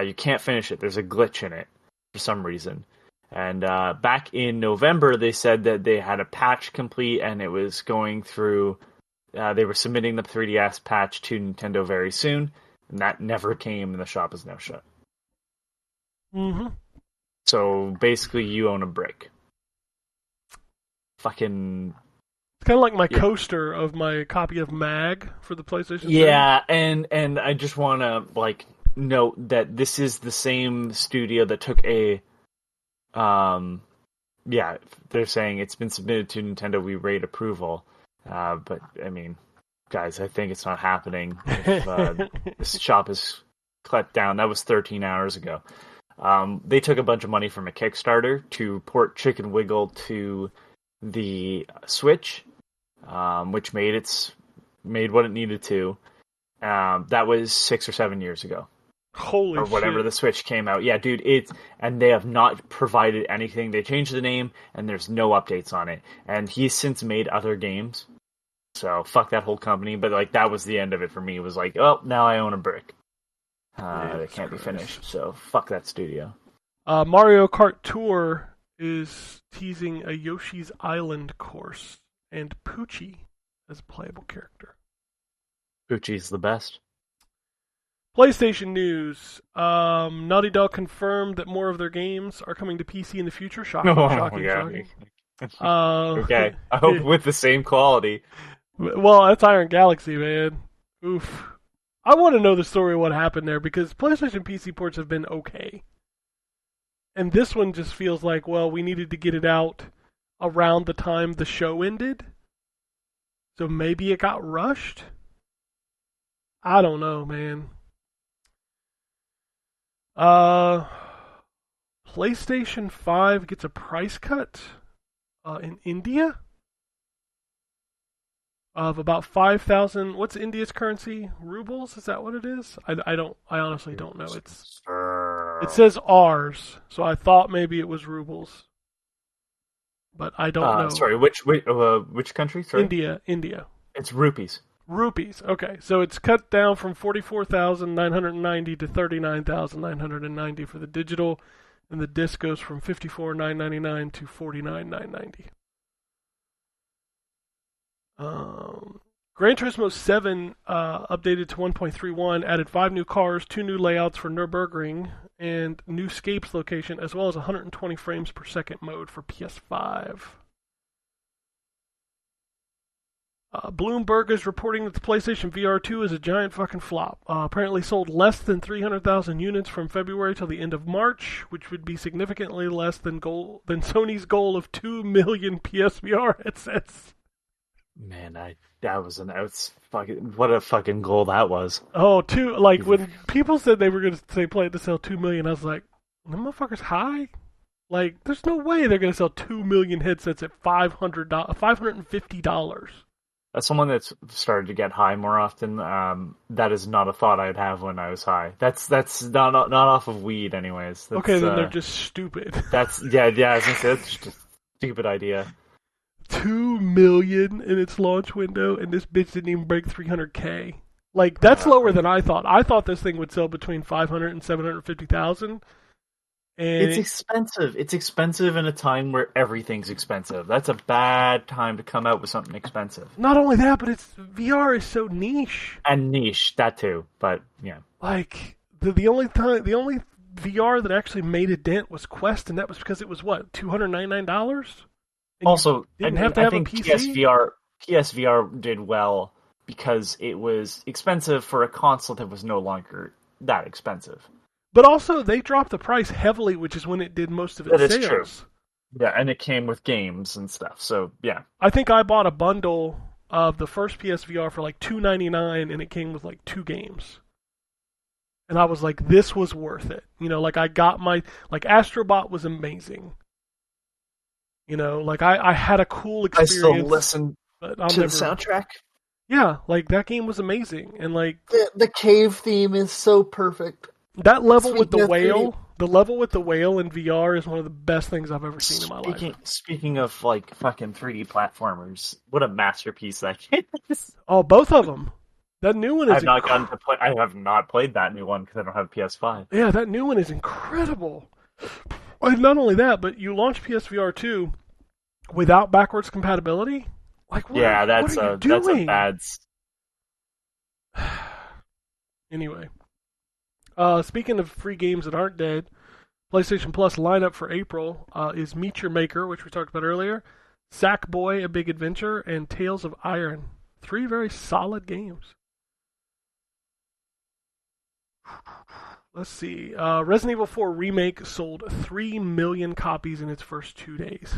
You can't finish it. There's a glitch in it for some reason. And back in November, they said that they had a patch complete and it was going through... they were submitting the 3DS patch to Nintendo very soon, and that never came, and the shop is now shut. Mm-hmm. So basically, you own a brick. Fucking... It's kind of like my coaster of my copy of Mag for the PlayStation 3. Yeah, and I just want to note that this is the same studio that took a... they're saying it's been submitted to Nintendo Wii rate approval. But, I mean, guys, I think it's not happening. If this shop is cut down, that was 13 hours ago. They took a bunch of money from a Kickstarter to port Chicken Wiggle to the Switch, which made what it needed to. That was 6 or 7 years ago. Holy or whatever shit. The Switch came out. Yeah, dude, and they have not provided anything. They changed the name, and there's no updates on it. And he's since made other games, so fuck that whole company. But that was the end of it for me. It was like, oh, now I own a brick. That can't be finished, so fuck that studio. Mario Kart Tour is teasing a Yoshi's Island course and Poochie as a playable character. Poochie's the best. PlayStation news. Naughty Dog confirmed that more of their games are coming to PC in the future. Shocking. Okay. I hope with the same quality. Well, that's Iron Galaxy, man. Oof. I want to know the story of what happened there, because PlayStation PC ports have been okay. And this one just feels like, well, we needed to get it out around the time the show ended. So maybe it got rushed? I don't know, man. PlayStation 5 gets a price cut in India of about 5,000. What's India's currency? Rubles? Is that what it is? I honestly don't know. It says ours, so I thought maybe it was rubles, but I don't know. Sorry, which country? Sorry? India. It's rupees. Rupees. Okay, so it's cut down from 44,990 to 39,990 for the digital, and the disc goes from 54,999 to 49,990. Gran Turismo 7 updated to 1.31, added 5 new cars, 2 new layouts for Nürburgring, and new Scapes location, as well as 120 frames per second mode for PS5. Bloomberg is reporting that the PlayStation VR 2 is a giant fucking flop. Apparently sold less than 300,000 units from February till the end of March, which would be significantly less than Sony's goal of 2 million PSVR headsets. Man, what a fucking goal that was. Oh, when people said they were going to play it to sell 2 million, I was like, the motherfucker's high? There's no way they're going to sell 2 million headsets at $550. as someone that's started to get high more often, that is not a thought I'd have when I was high. That's not off of weed, anyways. That's, okay, then they're just stupid. That's yeah. I was gonna say that's just a stupid idea. $2 million in its launch window, and this bitch didn't even break 300K. Like, that's lower than I thought. I thought this thing would sell between 500 and 750,000. And it's expensive. It's expensive in a time where everything's expensive. That's a bad time to come out with something expensive. Not only that, but VR is so niche. And niche, that too. But yeah, like the only VR that actually made a dent was Quest, and that was because it was what, $299. Also, I think a PC? PSVR did well because it was expensive for a console that was no longer that expensive. But also, they dropped the price heavily, which is when it did most of its sales. That is true. Yeah, and it came with games and stuff, so yeah. I think I bought a bundle of the first PSVR for like $299, and it came with like 2 games. And I was like, this was worth it. You know, like I got like Astrobot was amazing. You know, like I had a cool experience. I still listen to the soundtrack. Yeah, like that game was amazing, and like the cave theme is so perfect. That level with the whale, the level with the whale in VR is one of the best things I've ever seen in my life. Speaking of like fucking 3D platformers, what a masterpiece that game is! Oh, both of them. That new one is. I have not played that new one because I don't have a PS5. Yeah, that new one is incredible. And not only that, but you launch PSVR 2 without backwards compatibility? Like, what, that's a bad... Anyway. Speaking of free games that aren't dead, PlayStation Plus lineup for April is Meet Your Maker, which we talked about earlier, Sackboy: A Big Adventure, and Tales of Iron. 3 very solid games. Let's see. Resident Evil 4 Remake sold 3 million copies in its first 2 days.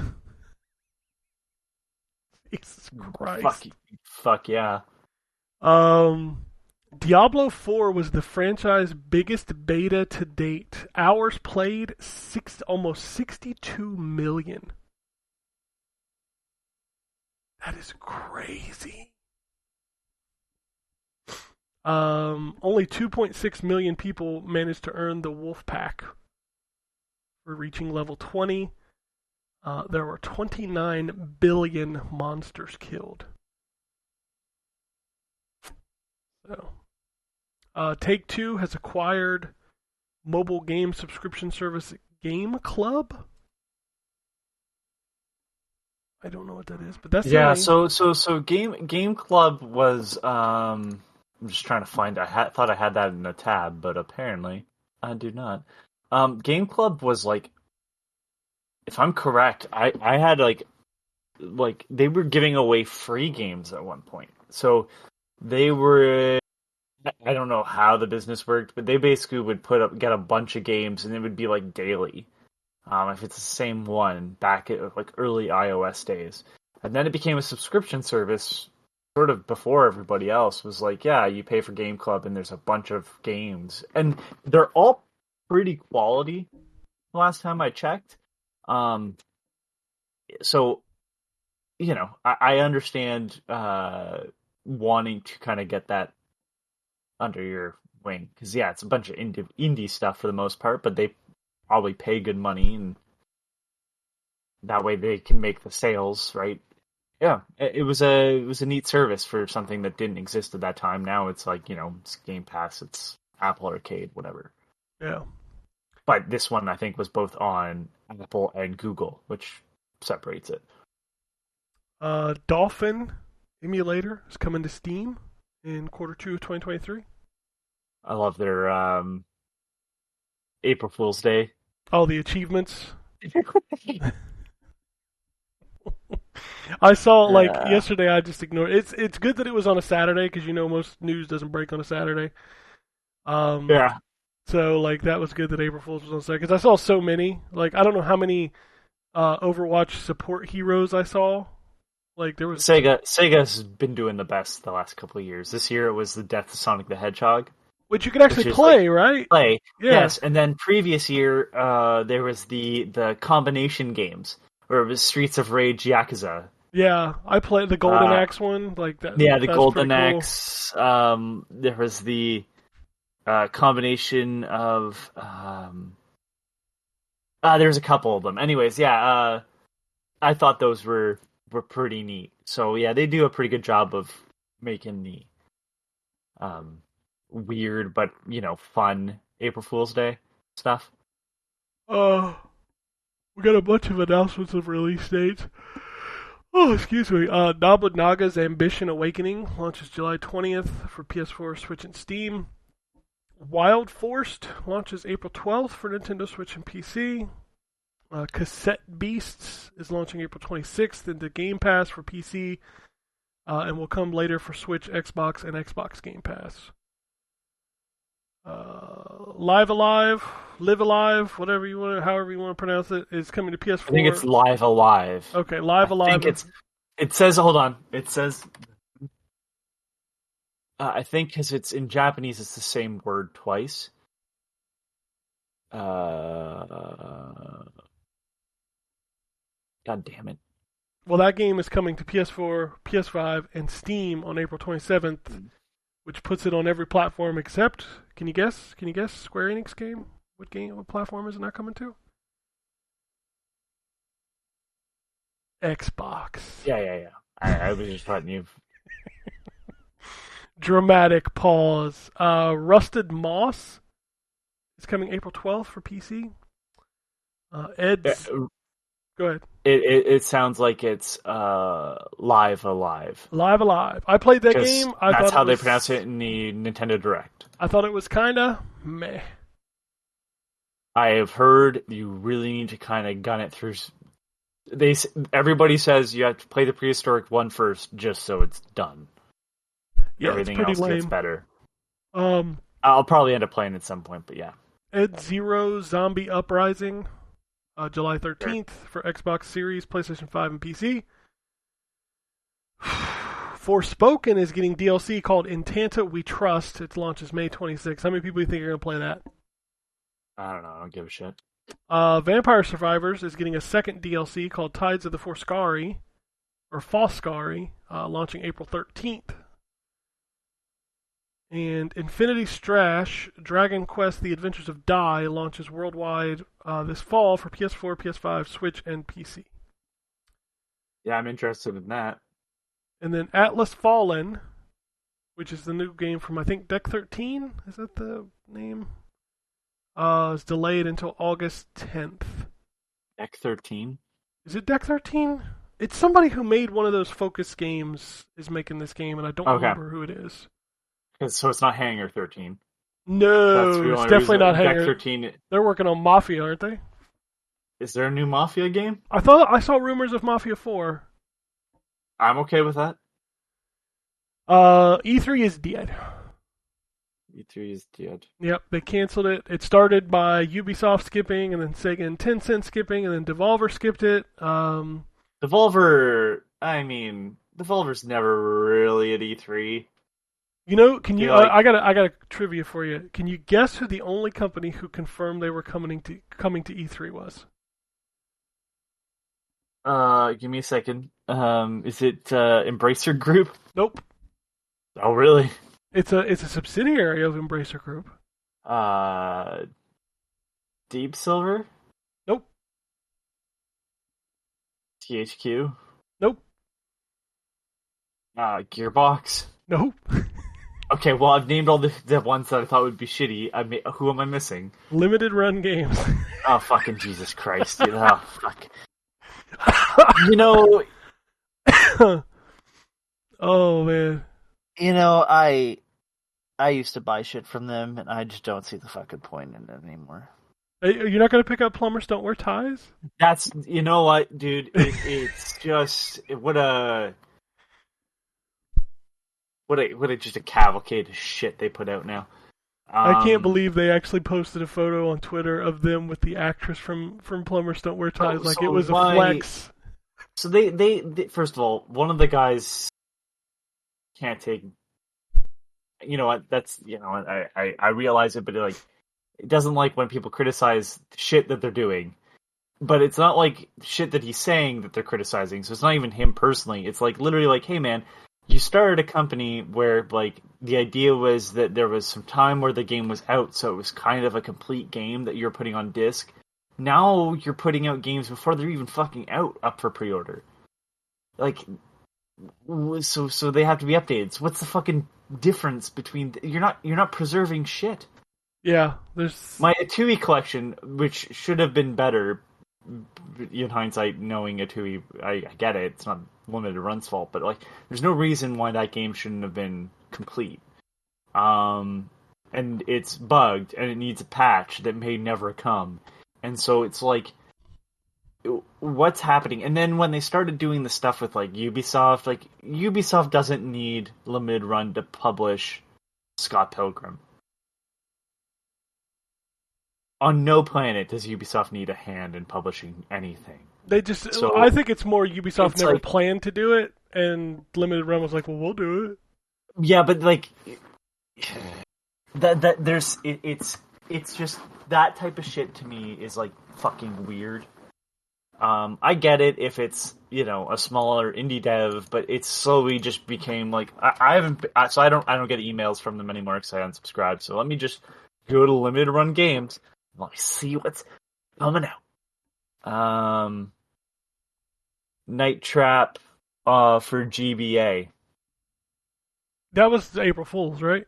Jesus Christ. Fuck yeah. Diablo 4 was the franchise's biggest beta to date. Hours played, almost 62 million. That is crazy. Only 2.6 million people managed to earn the Wolf Pack for reaching level 20. There were 29 billion monsters killed. So, Take-Two has acquired mobile game subscription service Game Club. I don't know what that is, but that's So Game Club was I'm just trying to find. I thought I had that in a tab, but apparently I do not. Game Club was like, if I'm correct, I had like they were giving away free games at one point. So they were. I don't know how the business worked, but they basically would get a bunch of games, and it would be like daily. If it's the same one back at like early iOS days, and then it became a subscription service. Sort of before everybody else was like, yeah, you pay for Game Club and there's a bunch of games. And they're all pretty quality last time I checked. So, you know, I understand wanting to kind of get that under your wing. Because, yeah, it's a bunch of indie stuff for the most part, but they probably pay good money and that way they can make the sales, right? Yeah, it was a neat service for something that didn't exist at that time. Now it's like, you know, it's Game Pass, it's Apple Arcade, whatever. Yeah. But this one I think was both on Apple and Google, which separates it. Dolphin Emulator is coming to Steam in Q2 of 2023. I love their April Fool's Day. Oh, the achievements. I saw like yesterday. I just ignored it. It's good that it was on a Saturday because you know most news doesn't break on a Saturday. Yeah. So like that was good that April Fool's was on Saturday because I saw so many. Like I don't know how many Overwatch support heroes I saw. Like there was Sega's been doing the best the last couple of years. This year it was the Death of Sonic the Hedgehog, which you could actually play, right? Play, yeah. Yes. And then previous year there was the combination games. Where it was Streets of Rage Yakuza, Yeah, I played the Golden Axe one. Like that. Yeah, the that's Golden pretty cool. Axe. There was the combination of. There's a couple of them. Anyways, yeah. I thought those were pretty neat. So yeah, they do a pretty good job of making the weird but fun April Fool's Day stuff. We got a bunch of announcements of release dates. Oh, excuse me. Nobunaga's Ambition Awakening launches July 20th for PS4, Switch, and Steam. Wild Forced launches April 12th for Nintendo Switch and PC. Cassette Beasts is launching April 26th into Game Pass for PC, and will come later for Switch, Xbox, and Xbox Game Pass. Live Alive, however you want to pronounce it, is coming to PS4. I think it's Live Alive. Okay, Live Alive. It says, hold on. It says, I think because it's in Japanese, it's the same word twice. God damn it. Well, that game is coming to PS4, PS5, and Steam on April 27th, which puts it on every platform except, can you guess? Square Enix game? What platform is it not coming to? Xbox. Yeah. I was just letting you. Dramatic pause. Rusted Moss is coming April 12th for PC. Go ahead. It sounds like it's Live Alive. Live Alive. I played that game. That's how they pronounce it in the Nintendo Direct. I thought it was kind of meh. I have heard you really need to kind of gun it through. Everybody says you have to play the prehistoric one first, just so it's done. Yeah, everything else lame. Gets better. I'll probably end up playing at some point, but yeah. Ed Zero Zombie Uprising, July 13th for Xbox Series, PlayStation 5, and PC. Forspoken is getting DLC called Intanta We Trust. It launches May 26th. How many people do you think are going to play that? I don't know. I don't give a shit. Vampire Survivors is getting a second DLC called Tides of the Foscari, launching April 13th. And Infinity Strash, Dragon Quest The Adventures of Dai, launches worldwide this fall for PS4, PS5, Switch, and PC. Yeah, I'm interested in that. And then Atlas Fallen, which is the new game from, I think, Deck 13? Is that the name? Is delayed until August 10th. Deck 13? Is it Deck 13? It's somebody who made one of those Focus games is making this game, and I don't remember who it is. So it's not Hangar 13. No, it's definitely not Hangar. Deck 13. They're working on Mafia, aren't they? Is there a new Mafia game? I thought I saw rumors of Mafia 4. I'm okay with that. E3 is dead. E3 is dead. Yep, they canceled it. It started by Ubisoft skipping, and then Sega and Tencent skipping, and then Devolver skipped it. Devolver's never really at E3. You know, can you? I got a trivia for you. Can you guess who the only company who confirmed they were coming to E3 was? Give me a second. Is it Embracer Group? Nope. Oh, really? It's a subsidiary of Embracer Group. Deep Silver? Nope. THQ? Nope. Gearbox? Nope. Okay, well, I've named all the ones that I thought would be shitty. Who am I missing? Limited Run Games. Oh, fucking Jesus Christ. Dude. Oh, fuck. You know... Oh, man. You know, I used to buy shit from them, and I just don't see the fucking point in it anymore. You're not going to pick up Plumbers Don't Wear Ties? That's... You know what, dude? It's just... What a just a cavalcade of shit they put out now. I can't believe they actually posted a photo on Twitter of them with the actress from Plumbers Don't Wear Ties. It was a flex. So they first of all, one of the guys can't take. You know what? That's I realize it, but it doesn't like when people criticize shit that they're doing. but it's not like shit that he's saying that they're criticizing. So it's not even him personally. It's like literally like, hey man, you started a company where like the idea was that there was some time where the game was out, so it was kind of a complete game that you're putting on disc. Now you're putting out games before they're even fucking out up for pre-order. Like, so they have to be updated. So what's the fucking difference between you're not preserving shit. Yeah, there's my Atui collection, which should have been better. In hindsight, knowing Atui, I get it. It's not limited run's fault, but like, there's no reason why that game shouldn't have been complete. And it's bugged, and it needs a patch that may never come. And so it's like, what's happening? And then when they started doing the stuff with like Ubisoft doesn't need limited run to publish Scott Pilgrim. On no planet does Ubisoft need a hand in publishing anything. I think it's more Ubisoft never planned to do it, and Limited Run was like, well, we'll do it. Yeah, but like it's just that type of shit to me is like fucking weird. I get it if it's, a smaller indie dev, but it slowly just became like I don't get emails from them anymore because I unsubscribed. So let me just go to Limited Run Games. Let me see what's coming out. Night Trap for GBA. That was April Fool's, right?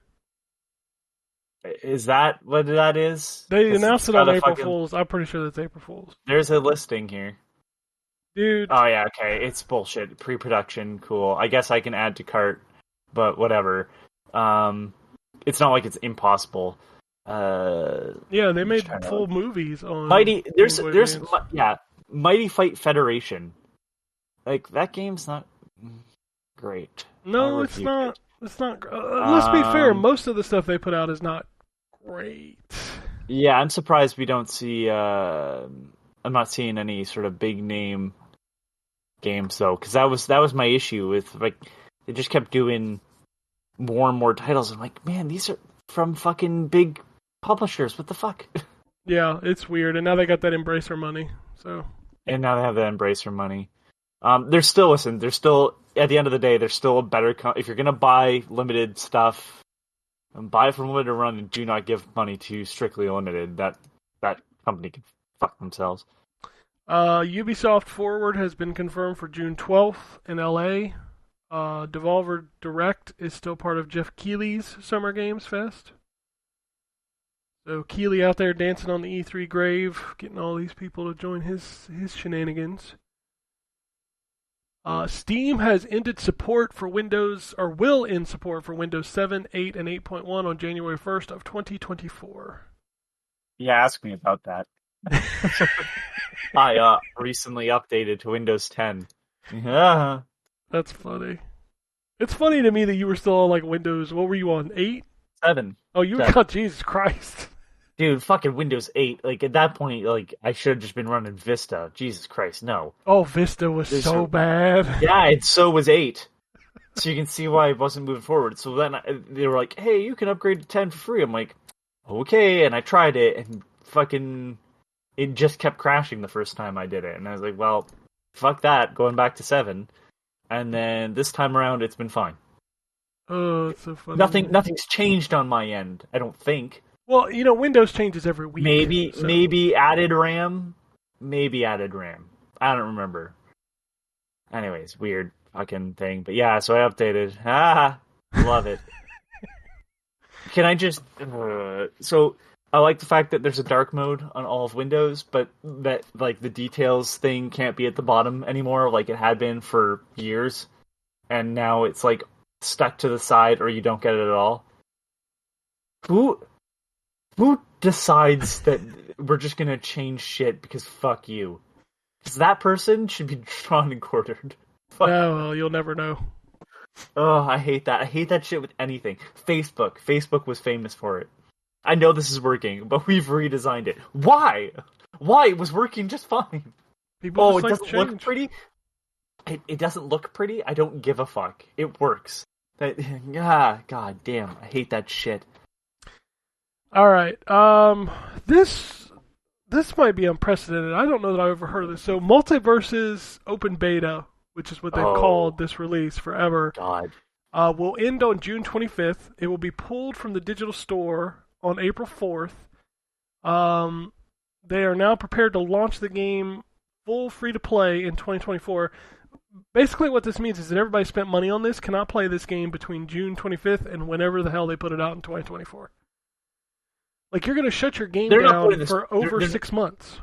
Is that what that is? They announced it on April Fool's. I'm pretty sure that's April Fool's. There's a listing here. Dude. Oh, yeah, okay. It's bullshit. Pre-production, cool. I guess I can add to cart, but whatever. It's not like it's impossible. Yeah, they made full movies on Mighty Fight Federation. Like, that game's not great. No, it's not. It's not. Let's be fair. Most of the stuff they put out is not great. Yeah, I'm surprised we don't see. I'm not seeing any sort of big name games though, because that was my issue with like they just kept doing more and more titles. I'm like, man, these are from fucking big publishers. What the fuck? Yeah, it's weird. And now they got that Embracer money. So. And now they have that Embracer money. There's still at the end of the day, there's still a better if you're gonna buy limited stuff, buy it from Limited Run and do not give money to Strictly Limited. That company can fuck themselves. Ubisoft Forward has been confirmed for June 12th in LA. Devolver Direct is still part of Jeff Keighley's Summer Games Fest. So Keighley out there dancing on the E3 grave, getting all these people to join his shenanigans. Steam has ended support for Windows, or will end support for Windows 7, 8, and 8.1 on January 1st of 2024. Yeah, ask me about that. I recently updated to Windows 10. Yeah. That's funny. It's funny to me that you were still on like Windows. What were you on? 8? 7. Oh, you got Jesus Christ. Dude, fucking Windows 8. Like at that point, like I should have just been running Vista. Jesus Christ, no. Oh, Vista was so bad. Yeah, and so was 8. So you can see why it wasn't moving forward. So then they were like, "Hey, you can upgrade to 10 for free." I'm like, "Okay," and I tried it, and fucking, it just kept crashing the first time I did it, and I was like, "Well, fuck that, going back to 7." And then this time around, it's been fine. Oh, it's so funny. Nothing's changed on my end, I don't think. Well, Windows changes every week. Maybe added RAM. Maybe added RAM. I don't remember. Anyways, weird fucking thing. But yeah, so I updated. Love it. Can I just... so, I like the fact that there's a dark mode on all of Windows, but that like the details thing can't be at the bottom anymore like it had been for years. And now it's like stuck to the side or you don't get it at all. Who decides that we're just gonna change shit because fuck you? Because that person should be drawn and quartered. Fuck. Oh, well, you'll never know. Oh, I hate that. I hate that shit with anything. Facebook was famous for it. I know this is working, but we've redesigned it. Why? It was working just fine. It doesn't look pretty? It doesn't look pretty? I don't give a fuck. It works. God damn. I hate that shit. All right. This this might be unprecedented. I don't know that I've ever heard of this. So Multiverse's open beta, which is what they've called this release forever, God. Will end on June 25th. It will be pulled from the digital store on April 4th. They are now prepared to launch the game full free-to-play in 2024. Basically what this means is that everybody spent money on this cannot play this game between June 25th and whenever the hell they put it out in 2024. Like, you're going to shut your game down for over 6 months.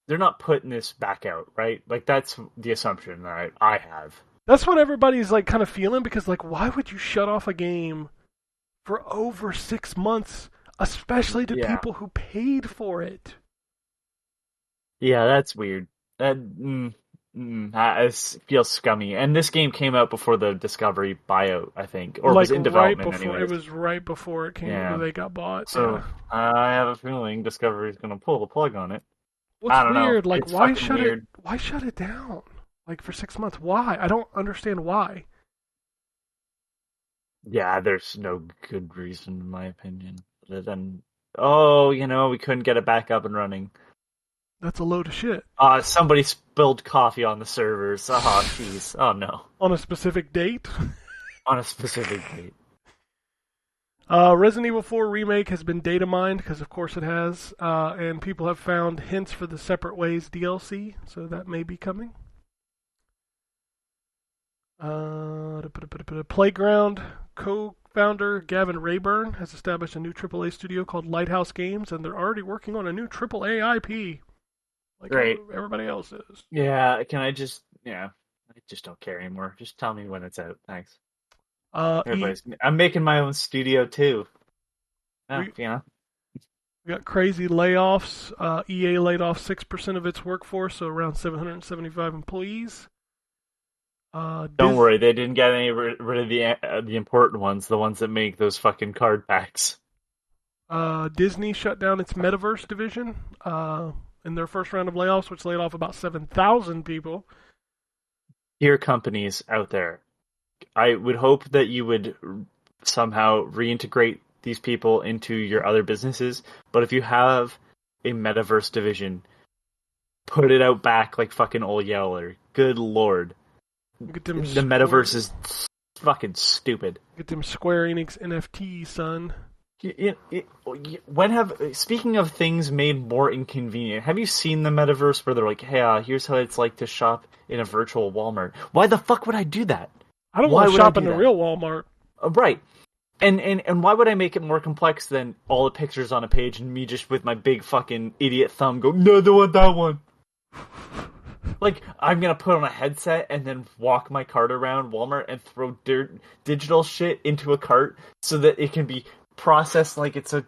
They're not putting this back out, right? Like, that's the assumption that I have. That's what everybody's, like, kind of feeling, because, like, why would you shut off a game for over 6 months, especially to people who paid for it? Yeah, that's weird. That feels scummy. And this game came out before the Discovery buyout, I think, or was in development anyway. It was right before it came out, they got bought. So I have a feeling Discovery's going to pull the plug on it. What's weird? Like, why shut it down? Like, for 6 months? Why? I don't understand why. Yeah, there's no good reason, in my opinion, other than, we couldn't get it back up and running. That's a load of shit. Somebody spilled coffee on the servers. Oh, jeez. Oh, no. On a specific date? On a specific date. Resident Evil 4 Remake has been data mined, because of course it has, and people have found hints for the Separate Ways DLC, so that may be coming. Playground co-founder Gavin Rayburn has established a new AAA studio called Lighthouse Games, and they're already working on a new AAA IP. Like everybody else is. Yeah, I just don't care anymore. Just tell me when it's out. Thanks. I'm making my own studio too. We got crazy layoffs. EA laid off 6% of its workforce, so around 775 employees. Don't worry, they didn't get any rid of the important ones, the ones that make those fucking card packs. Disney shut down its Metaverse division in their first round of layoffs, which laid off about 7,000 people. Dear companies out there, I would hope that you would somehow reintegrate these people into your other businesses, but if you have a Metaverse division, put it out back like fucking Old Yeller. Good lord. The Metaverse is fucking stupid. Get them Square Enix NFTs, son. Speaking of things made more inconvenient, have you seen the Metaverse where they're like, hey, here's how it's like to shop in a virtual Walmart? Why the fuck would I do that? I don't want to shop in a real Walmart. Right. And why would I make it more complex than all the pictures on a page and me just with my big fucking idiot thumb go, no, I don't want that one. Like, I'm going to put on a headset and then walk my cart around Walmart and throw digital shit into a cart so that it can be processed like it's at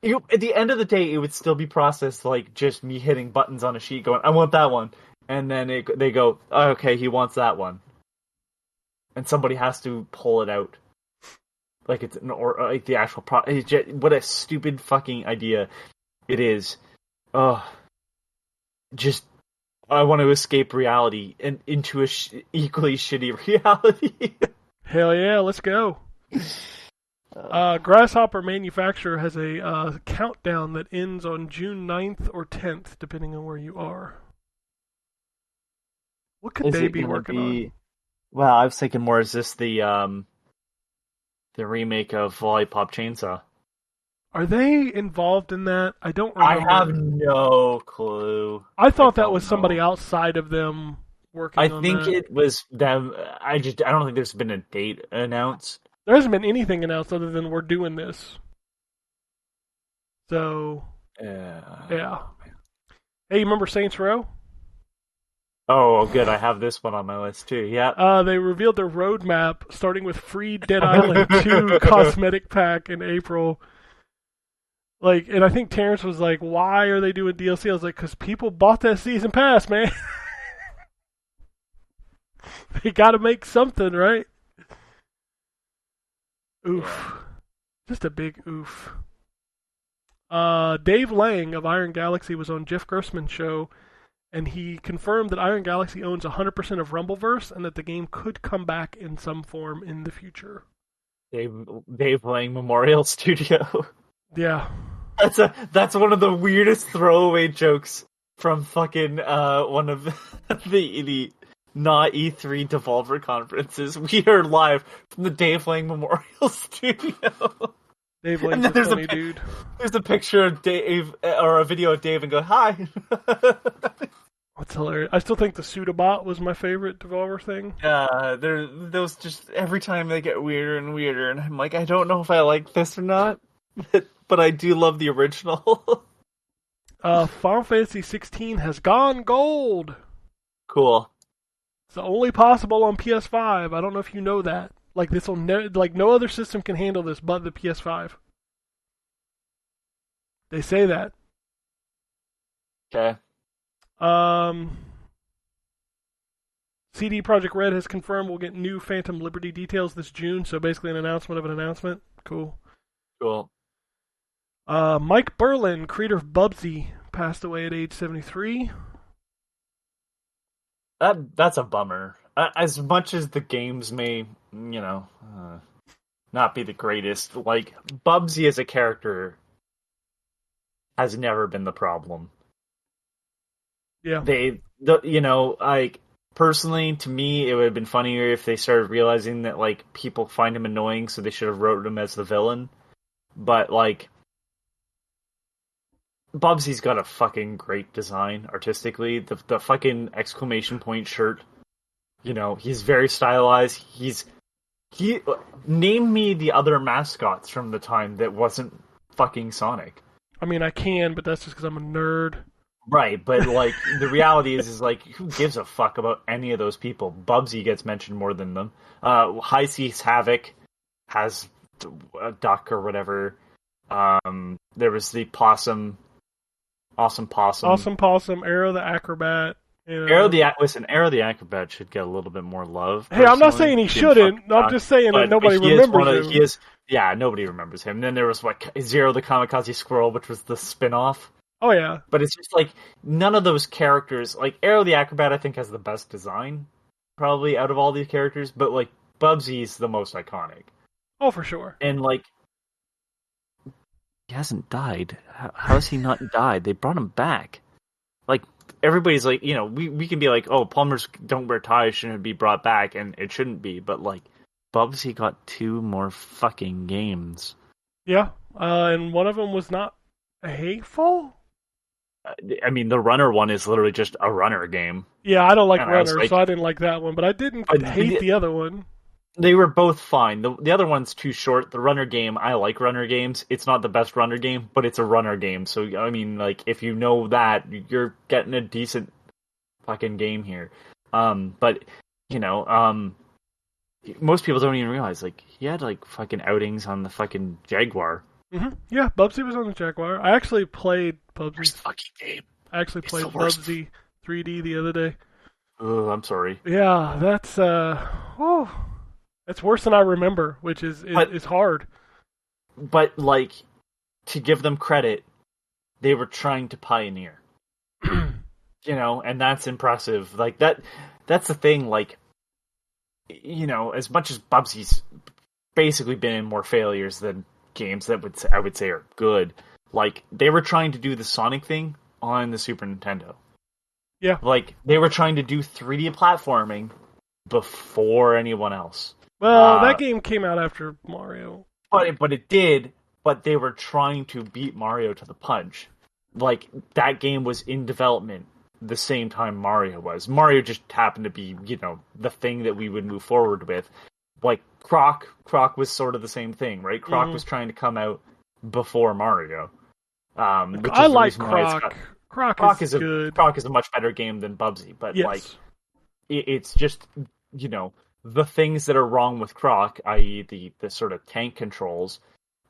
the end of the day, it would still be processed like just me hitting buttons on a sheet going, I want that one. And then they go, oh, okay, he wants that one. And somebody has to pull it out. Like it's like the actual what a stupid fucking idea it is. Just I want to escape reality and into a equally shitty reality. Hell yeah, let's go. Grasshopper Manufacturer has a countdown that ends on June 9th or 10th, depending on where you are. What could they be working on? Well, I was thinking more, is this the remake of Lollipop Chainsaw? Are they involved in that? I don't remember. I have no clue. I thought that was somebody outside of them working on that. I think it was them. I don't think there's been a date announced. There hasn't been anything announced other than we're doing this. So, yeah. Hey, you remember Saints Row? Oh, good. I have this one on my list, too. Yeah. They revealed their roadmap, starting with free Dead Island 2 cosmetic pack in April. Like, and I think Terrence was like, why are they doing DLC? I was like, because people bought that season pass, man. They got to make something, right? Oof. Just a big oof. Dave Lang of Iron Galaxy was on Jeff Grossman's show, and he confirmed that Iron Galaxy owns 100% of Rumbleverse and that the game could come back in some form in the future. Dave Lang Memorial Studio. Yeah. That's one of the weirdest throwaway jokes from fucking one of the not E3 Devolver conferences. We are live from the Dave Lang Memorial Studio. Dave Lang's a funny dude. There's a picture of Dave, or a video of Dave, and go, hi. That's hilarious. I still think the Sudabot was my favorite Devolver thing. Those just, every time they get weirder and weirder, and I'm like, I don't know if I like this or not, but I do love the original. Final Fantasy 16 has gone gold. Cool. It's the only possible on PS5. I don't know if you know that. Like this will no other system can handle this but the PS5. They say that. Okay. CD Projekt Red has confirmed we'll get new Phantom Liberty details this June, so basically an announcement of an announcement. Cool. Mike Berlin, creator of Bubsy, passed away at age 73. That's a bummer. As much as the games may, not be the greatest, like, Bubsy as a character has never been the problem. Yeah. Personally, to me, it would have been funnier if they started realizing that, like, people find him annoying, so they should have wrote him as the villain. But, like, Bubsy's got a fucking great design, artistically. The fucking exclamation point shirt, he's very stylized. Name me the other mascots from the time that wasn't fucking Sonic. I mean, I can, but that's just because I'm a nerd. Right, but, like, the reality is, like, who gives a fuck about any of those people? Bubsy gets mentioned more than them. High Seas Havoc has a duck or whatever. There was the possum, Awesome Possum, Arrow the Acrobat. Arrow the Acrobat should get a little bit more love. Hey, I'm not saying he shouldn't. I'm just saying that nobody remembers him. Nobody remembers him. And then there was, Zero the Kamikaze Squirrel, which was the spin-off. Oh, yeah. But it's just, like, none of those characters... Like, Arrow the Acrobat, I think, has the best design, probably, out of all these characters. But, like, Bubsy's the most iconic. Oh, for sure. And, like... He hasn't died. How has he not died? They brought him back. Like, everybody's like, we can be like, oh, plumbers don't wear ties, shouldn't be brought back, and it shouldn't be. But, like, Bubsy got 2 more fucking games. Yeah, and one of them was not hateful? I mean, the runner one is literally just a runner game. Yeah, I don't like runner, so I didn't like that one. But I didn't hate the other one. They were both fine. The other one's too short. The runner game, I like runner games. It's not the best runner game, but it's a runner game. So, I mean, like, if you know that, you're getting a decent fucking game here. But, most people don't even realize, like, he had, like, fucking outings on the fucking Jaguar. Mm-hmm. Yeah, Bubsy was on the Jaguar. I actually played Bubsy. Worst fucking game. I actually played Bubsy 3D the other day. Oh, I'm sorry. Yeah, that's that's worse than I remember, which is hard. But, like, to give them credit, they were trying to pioneer. And that's impressive. Like, that's the thing, like, as much as Bubsy's basically been in more failures than games that I would say are good, like, they were trying to do the Sonic thing on the Super Nintendo. Yeah. Like, they were trying to do 3D platforming before anyone else. Well, that game came out after Mario. But it did, but they were trying to beat Mario to the punch. Like, that game was in development the same time Mario was. Mario just happened to be, the thing that we would move forward with. Like, Croc was sort of the same thing, right? Croc was trying to come out before Mario. I like Croc. Croc is good. Croc is a much better game than Bubsy, but yes. Like, it's just, the things that are wrong with Croc, i.e. the sort of tank controls,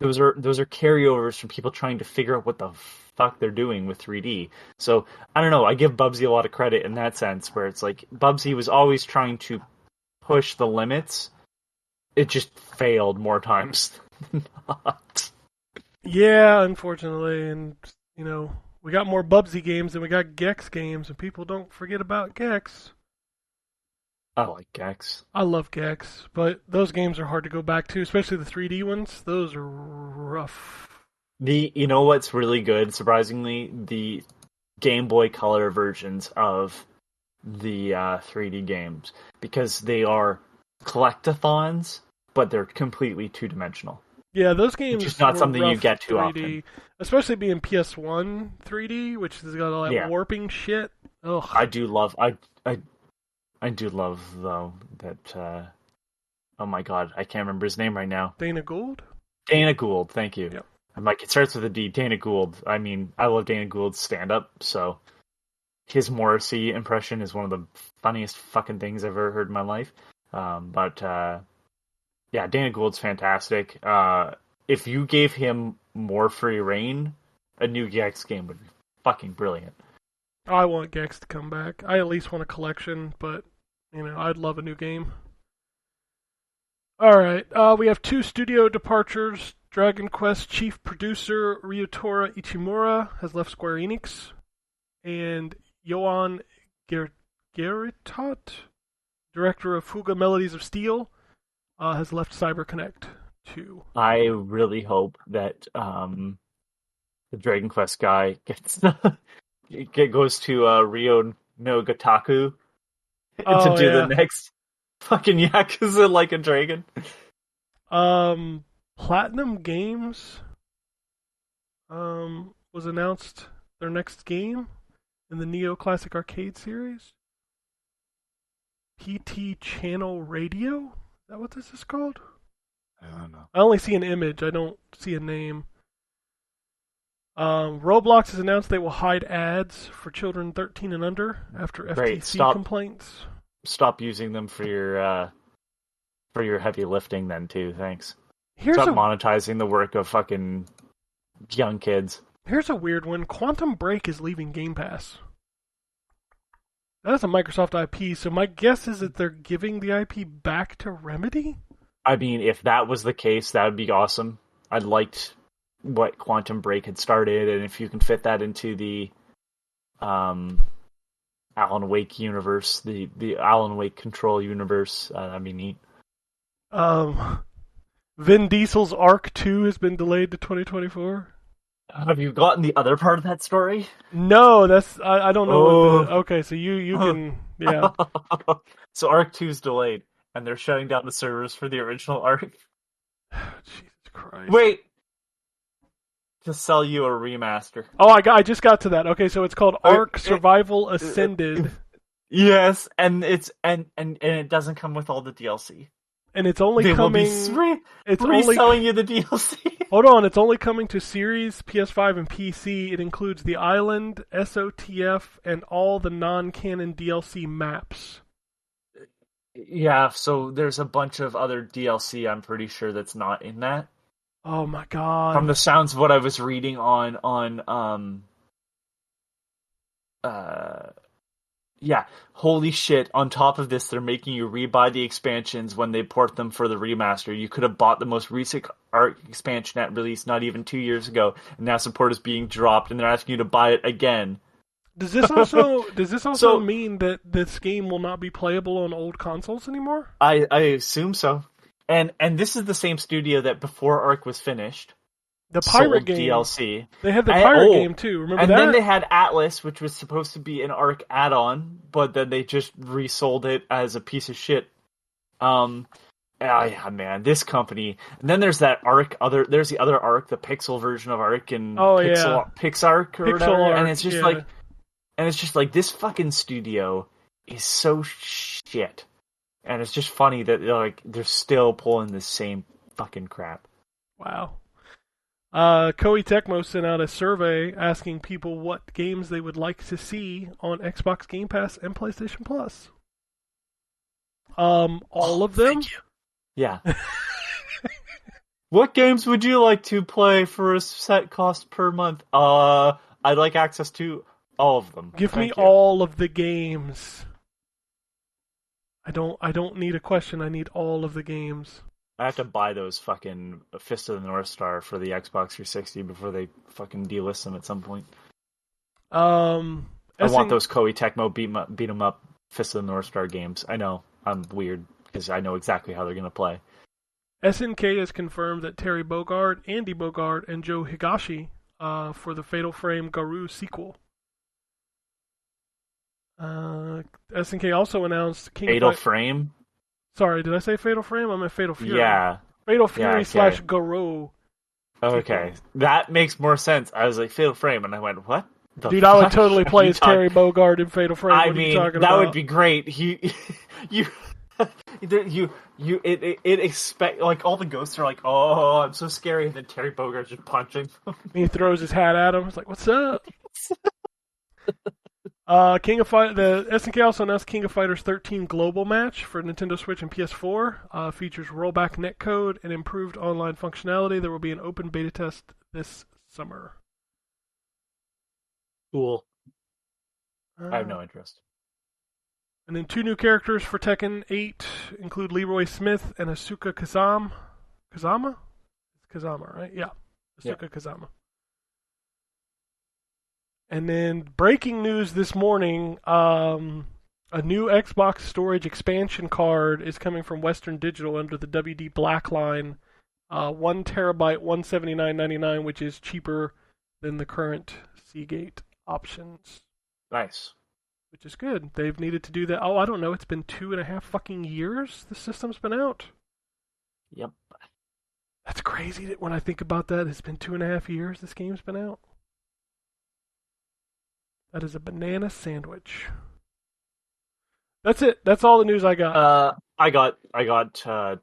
those are carryovers from people trying to figure out what the fuck they're doing with 3D. So, I don't know, I give Bubsy a lot of credit in that sense, where it's like, Bubsy was always trying to push the limits. It just failed more times than not. Yeah, unfortunately, and, we got more Bubsy games than we got Gex games, and people don't forget about Gex. I like Gex. I love Gex, but those games are hard to go back to, especially the 3D ones. Those are rough. You know what's really good, surprisingly? The Game Boy Color versions of the 3D games, because they are collectathons, but they're completely two-dimensional. Yeah, those games which is not were something you rough get too 3D, often. Especially being PS1 3D, which has got all that warping shit. Ugh. I do love though that oh my god, I can't remember his name right now. Dana Gould? Dana Gould, thank you. Yep. I'm like, it starts with a D. Dana Gould. I mean, I love Dana Gould's stand-up, so his Morrissey impression is one of the funniest fucking things I've ever heard in my life. Yeah, Dana Gould's fantastic. If you gave him more free reign, a new Gex game would be fucking brilliant. I want Gex to come back. I at least want a collection, but, I'd love a new game. Alright, we have 2 studio departures. Dragon Quest chief producer Ryutora Ichimura has left Square Enix, and Yoan Geritot, director of Fuga Melodies of Steel, has left CyberConnect too. I really hope that the Dragon Quest guy goes to Ryo no Gataku to do the next fucking Yakuza Like a Dragon. Platinum Games was announced their next game in the Neo Classic Arcade series. PT Channel Radio? Is that what this is called? I don't know. I only see an image. I don't see a name. Roblox has announced they will hide ads for children 13 and under after FTC complaints. Stop using them for your heavy lifting then too, thanks. Stop monetizing the work of fucking young kids. Here's a weird one. Quantum Break is leaving Game Pass. That is a Microsoft IP, so my guess is that they're giving the IP back to Remedy? I mean, if that was the case, that would be awesome. I liked what Quantum Break had started, and if you can fit that into the Alan Wake universe, the Alan Wake Control universe, that'd be neat. Vin Diesel's Arc 2 has been delayed to 2024. Have you gotten the other part of that story? No, that's I don't know. Okay, so you can So Arc 2 is delayed, and they're shutting down the servers for the original Arc. Jesus Christ! Wait, to sell you a remaster. Oh, I just got to that. Okay, so it's called Arc Survival Ascended. Yes, and it doesn't come with all the DLC. And it's only coming. It's reselling you the DLC. Hold on, it's only coming to Series, PS5, and PC. It includes the island, SOTF, and all the non-canon DLC maps. Yeah, so there's a bunch of other DLC. I'm pretty sure that's not in that. Oh my god! From the sounds of what I was reading on yeah, holy shit, on top of this, they're making you rebuy the expansions when they port them for the remaster. You could have bought the most recent Arc expansion at release not even 2 years ago, and now support is being dropped, and they're asking you to buy it again. Does this also mean that this game will not be playable on old consoles anymore? I assume so. And this is the same studio that before Arc was finished, the pirate game DLC. They had the pirate game too. Remember that? And then they had Atlas, which was supposed to be an Arc add-on, but then they just resold it as a piece of shit. Yeah, man, this company. And then there's that Arc. There's the other Arc, the Pixel version of Arc, and Pixarc or whatever. Arc, and it's just like this fucking studio is so shit. And it's just funny that they're still pulling the same fucking crap. Wow. Koei Tecmo sent out a survey asking people what games they would like to see on Xbox Game Pass and PlayStation Plus. All of them? Thank you. Yeah. What games would you like to play for a set cost per month? I'd like access to all of them. Give me all of the games. I don't need a question. I need all of the games. I have to buy those fucking Fist of the North Star for the Xbox 360 before they fucking delist them at some point. I want those Koei Tecmo beat 'em up Fist of the North Star games. I know I'm weird because I know exactly how they're gonna play. SNK has confirmed that Terry Bogard, Andy Bogard, and Joe Higashi for the Fatal Frame Garou sequel. SNK also announced Fatal Frame? Sorry, did I say Fatal Frame? I meant Fatal Fury. Yeah. Fatal Fury / Garou. Okay. That makes more sense. I was like, Fatal Frame, and I went, what? Dude, I would totally play as Terry Bogard in Fatal Frame. What are you talking about? That would be great. It expect like all the ghosts are like, oh, I'm so scary, and then Terry Bogart's just punching. He throws his hat at him. It's like, what's up? The SNK also announced King of Fighters 13 Global Match for Nintendo Switch and PS4. Features rollback netcode and improved online functionality. There will be an open beta test this summer. Cool. I have no interest. And then 2 new characters for Tekken 8 include Leroy Smith and Asuka Kazama. Kazama? It's Kazama, right? Yeah. Asuka Kazama. And then breaking news this morning, a new Xbox storage expansion card is coming from Western Digital under the WD Black line. 1 terabyte, $179.99, which is cheaper than the current Seagate options. Nice. Which is good. They've needed to do that. Oh, I don't know. It's been 2.5 fucking years the system's been out. Yep. That's crazy that when I think about that, it's been 2.5 years this game's been out. That is a banana sandwich. That's it. That's all the news I got. I got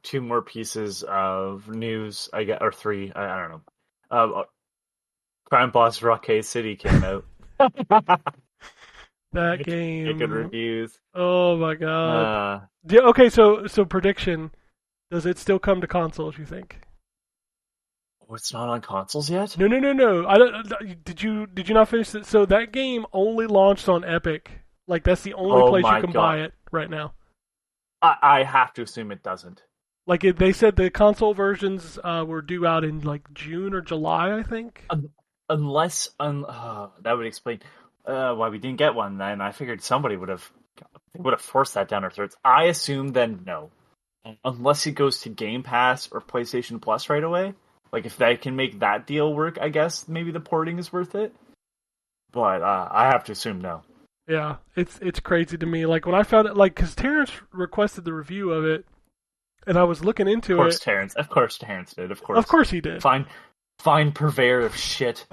2 more pieces of news. Or 3. I don't know. Crime Boss Rockade City came out. That game. Good reviews. Oh my god. Okay, so prediction. Does it still come to consoles, you think? Oh, it's not on consoles yet? No. I don't. Did you not finish it? So that game only launched on Epic. Like that's the only place you can buy it right now. I have to assume it doesn't. Like they said, the console versions were due out in like June or July, I think. Unless that would explain why we didn't get one. Then I figured somebody would have forced that down our throats. I assume then no, unless it goes to Game Pass or PlayStation Plus right away. Like, if they can make that deal work, I guess maybe the porting is worth it. But I have to assume no. Yeah, it's crazy to me. Like, when I found it, like, because Terrence requested the review of it, and I was looking into it. Of course Terrence did, of course. Of course he did. Fine purveyor of shit.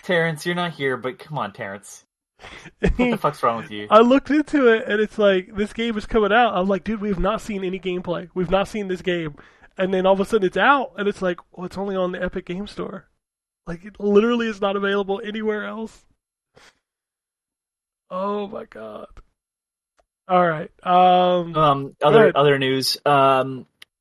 Terrence, you're not here, but come on, Terrence. What the fuck's wrong with you? I looked into it, and it's like, this game is coming out. I'm like, dude, we have not seen any gameplay. We've not seen this game. And then all of a sudden it's out, and it's like, well, it's only on the Epic Game Store. Like, it literally is not available anywhere else. Oh my god. All right. Other news.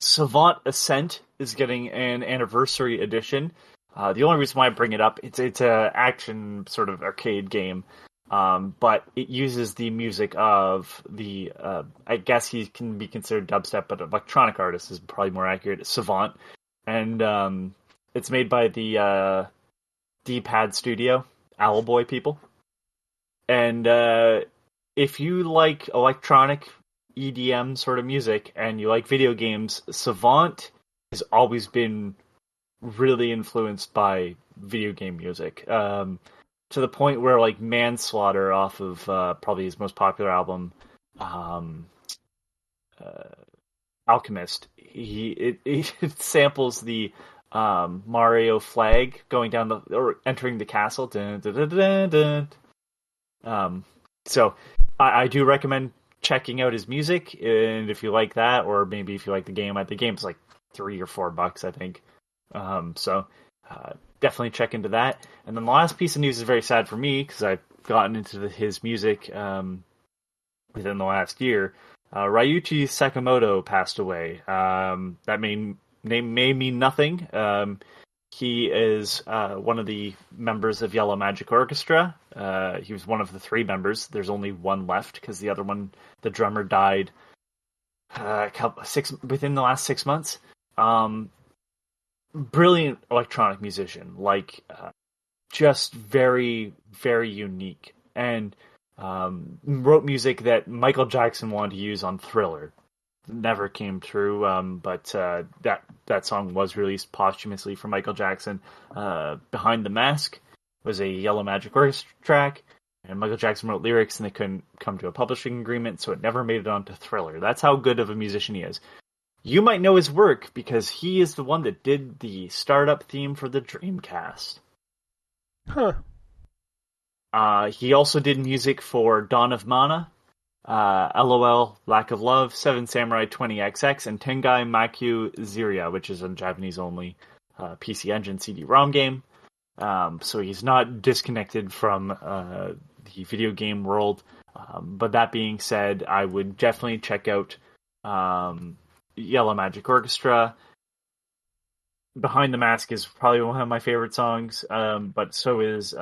Savant Ascent is getting an anniversary edition. The only reason why I bring it up, it's a action sort of arcade game. But it uses the music of the, I guess he can be considered dubstep, but electronic artist is probably more accurate, Savant. And it's made by the D-Pad Studio, Owlboy people. And if you like electronic EDM sort of music and you like video games, Savant has always been really influenced by video game music. To the point where, like, Manslaughter off of probably his most popular album, Alchemist, it samples the Mario flag going down or entering the castle. Dun, dun, dun, dun, dun. So I do recommend checking out his music, and if you like that, or maybe if you like the game's like $3 or $4, I think. Definitely check into that. And then the last piece of news is very sad for me, because I've gotten into his music within the last year. Ryuichi Sakamoto passed away. That name may mean nothing. He is one of the members of Yellow Magic Orchestra. He was one of the 3 members. There's only one left, because the other one, the drummer, died within the last 6 months. Brilliant electronic musician, like just very, very unique, and wrote music that Michael Jackson wanted to use on Thriller. never came true. But that song was released posthumously for Michael Jackson. Behind the Mask was a Yellow Magic Orchestra track, and Michael Jackson wrote lyrics, and they couldn't come to a publishing agreement, so it never made it onto Thriller. That's how good of a musician he is. You might know his work because he is the one that did the startup theme for the Dreamcast. Huh. He also did music for Dawn of Mana, LOL, Lack of Love, Seven Samurai 20XX, and Tengai Makyu Ziria, which is a Japanese-only PC Engine CD-ROM game. So he's not disconnected from the video game world. But that being said, I would definitely check out Yellow Magic Orchestra. Behind the Mask is probably one of my favorite songs, but so is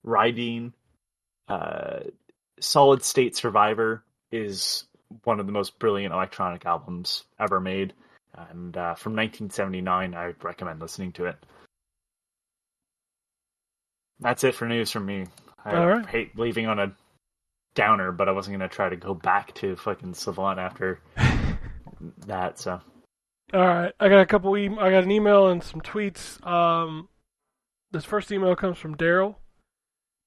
Riding. Solid State Survivor is one of the most brilliant electronic albums ever made, and from 1979, I recommend listening to it. That's it for news from me. I hate leaving on a downer, but I wasn't going to try to go back to fucking Savant after that, so... Alright, I got I got an email and some tweets. This first email comes from Daryl.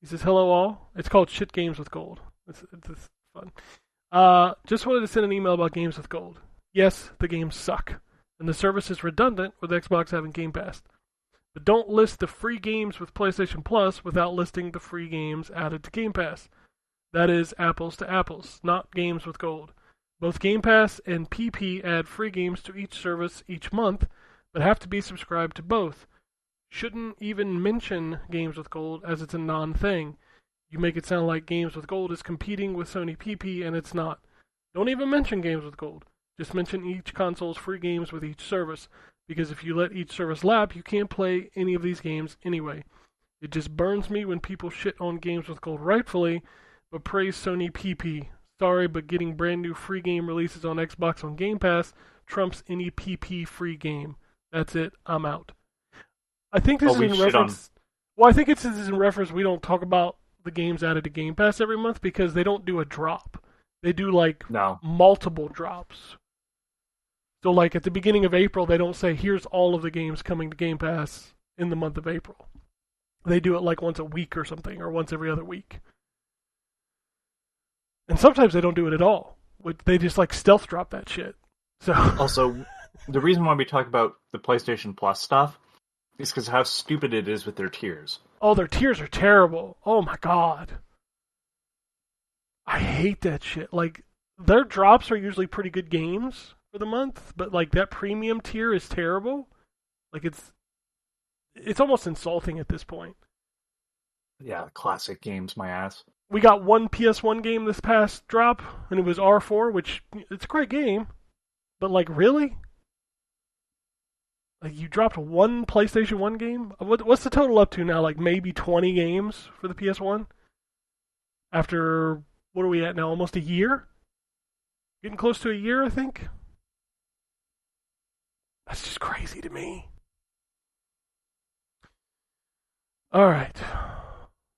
He says, "Hello all. It's called Shit Games with Gold." It's fun. Just wanted to send an email about Games with Gold. Yes, the games suck, and the service is redundant with Xbox having Game Pass. But don't list the free games with PlayStation Plus without listing the free games added to Game Pass. That is apples to apples, not Games with Gold. Both Game Pass and PP add free games to each service each month, but have to be subscribed to both. Shouldn't even mention Games with Gold as it's a non-thing. You make it sound like Games with Gold is competing with Sony PP, and it's not. Don't even mention Games with Gold. Just mention each console's free games with each service, because if you let each service lap, you can't play any of these games anyway. It just burns me when people shit on Games with Gold rightfully, but praise Sony PP. Sorry, but getting brand new free game releases on Xbox on Game Pass trumps any PP free game. That's it. I'm out. I think this is in reference. Well, I think this is in reference. We don't talk about the games added to Game Pass every month because they don't do a drop. They do multiple drops. So like at the beginning of April, they don't say here's all of the games coming to Game Pass in the month of April. They do it like once a week or something, or once every other week. And sometimes they don't do it at all. They just stealth drop that shit. So also, the reason why we talk about the PlayStation Plus stuff is because how stupid it is with their tiers. Oh, their tiers are terrible. Oh my god. I hate that shit. Their drops are usually pretty good games for the month, but that premium tier is terrible. It's almost insulting at this point. Yeah, classic games, my ass. We got one PS1 game this past drop, and it was R4, which, it's a great game. But, really? You dropped one PlayStation 1 game? What's the total up to now? Maybe 20 games for the PS1? After, what are we at now? Almost a year? Getting close to a year, I think? That's just crazy to me. Alright.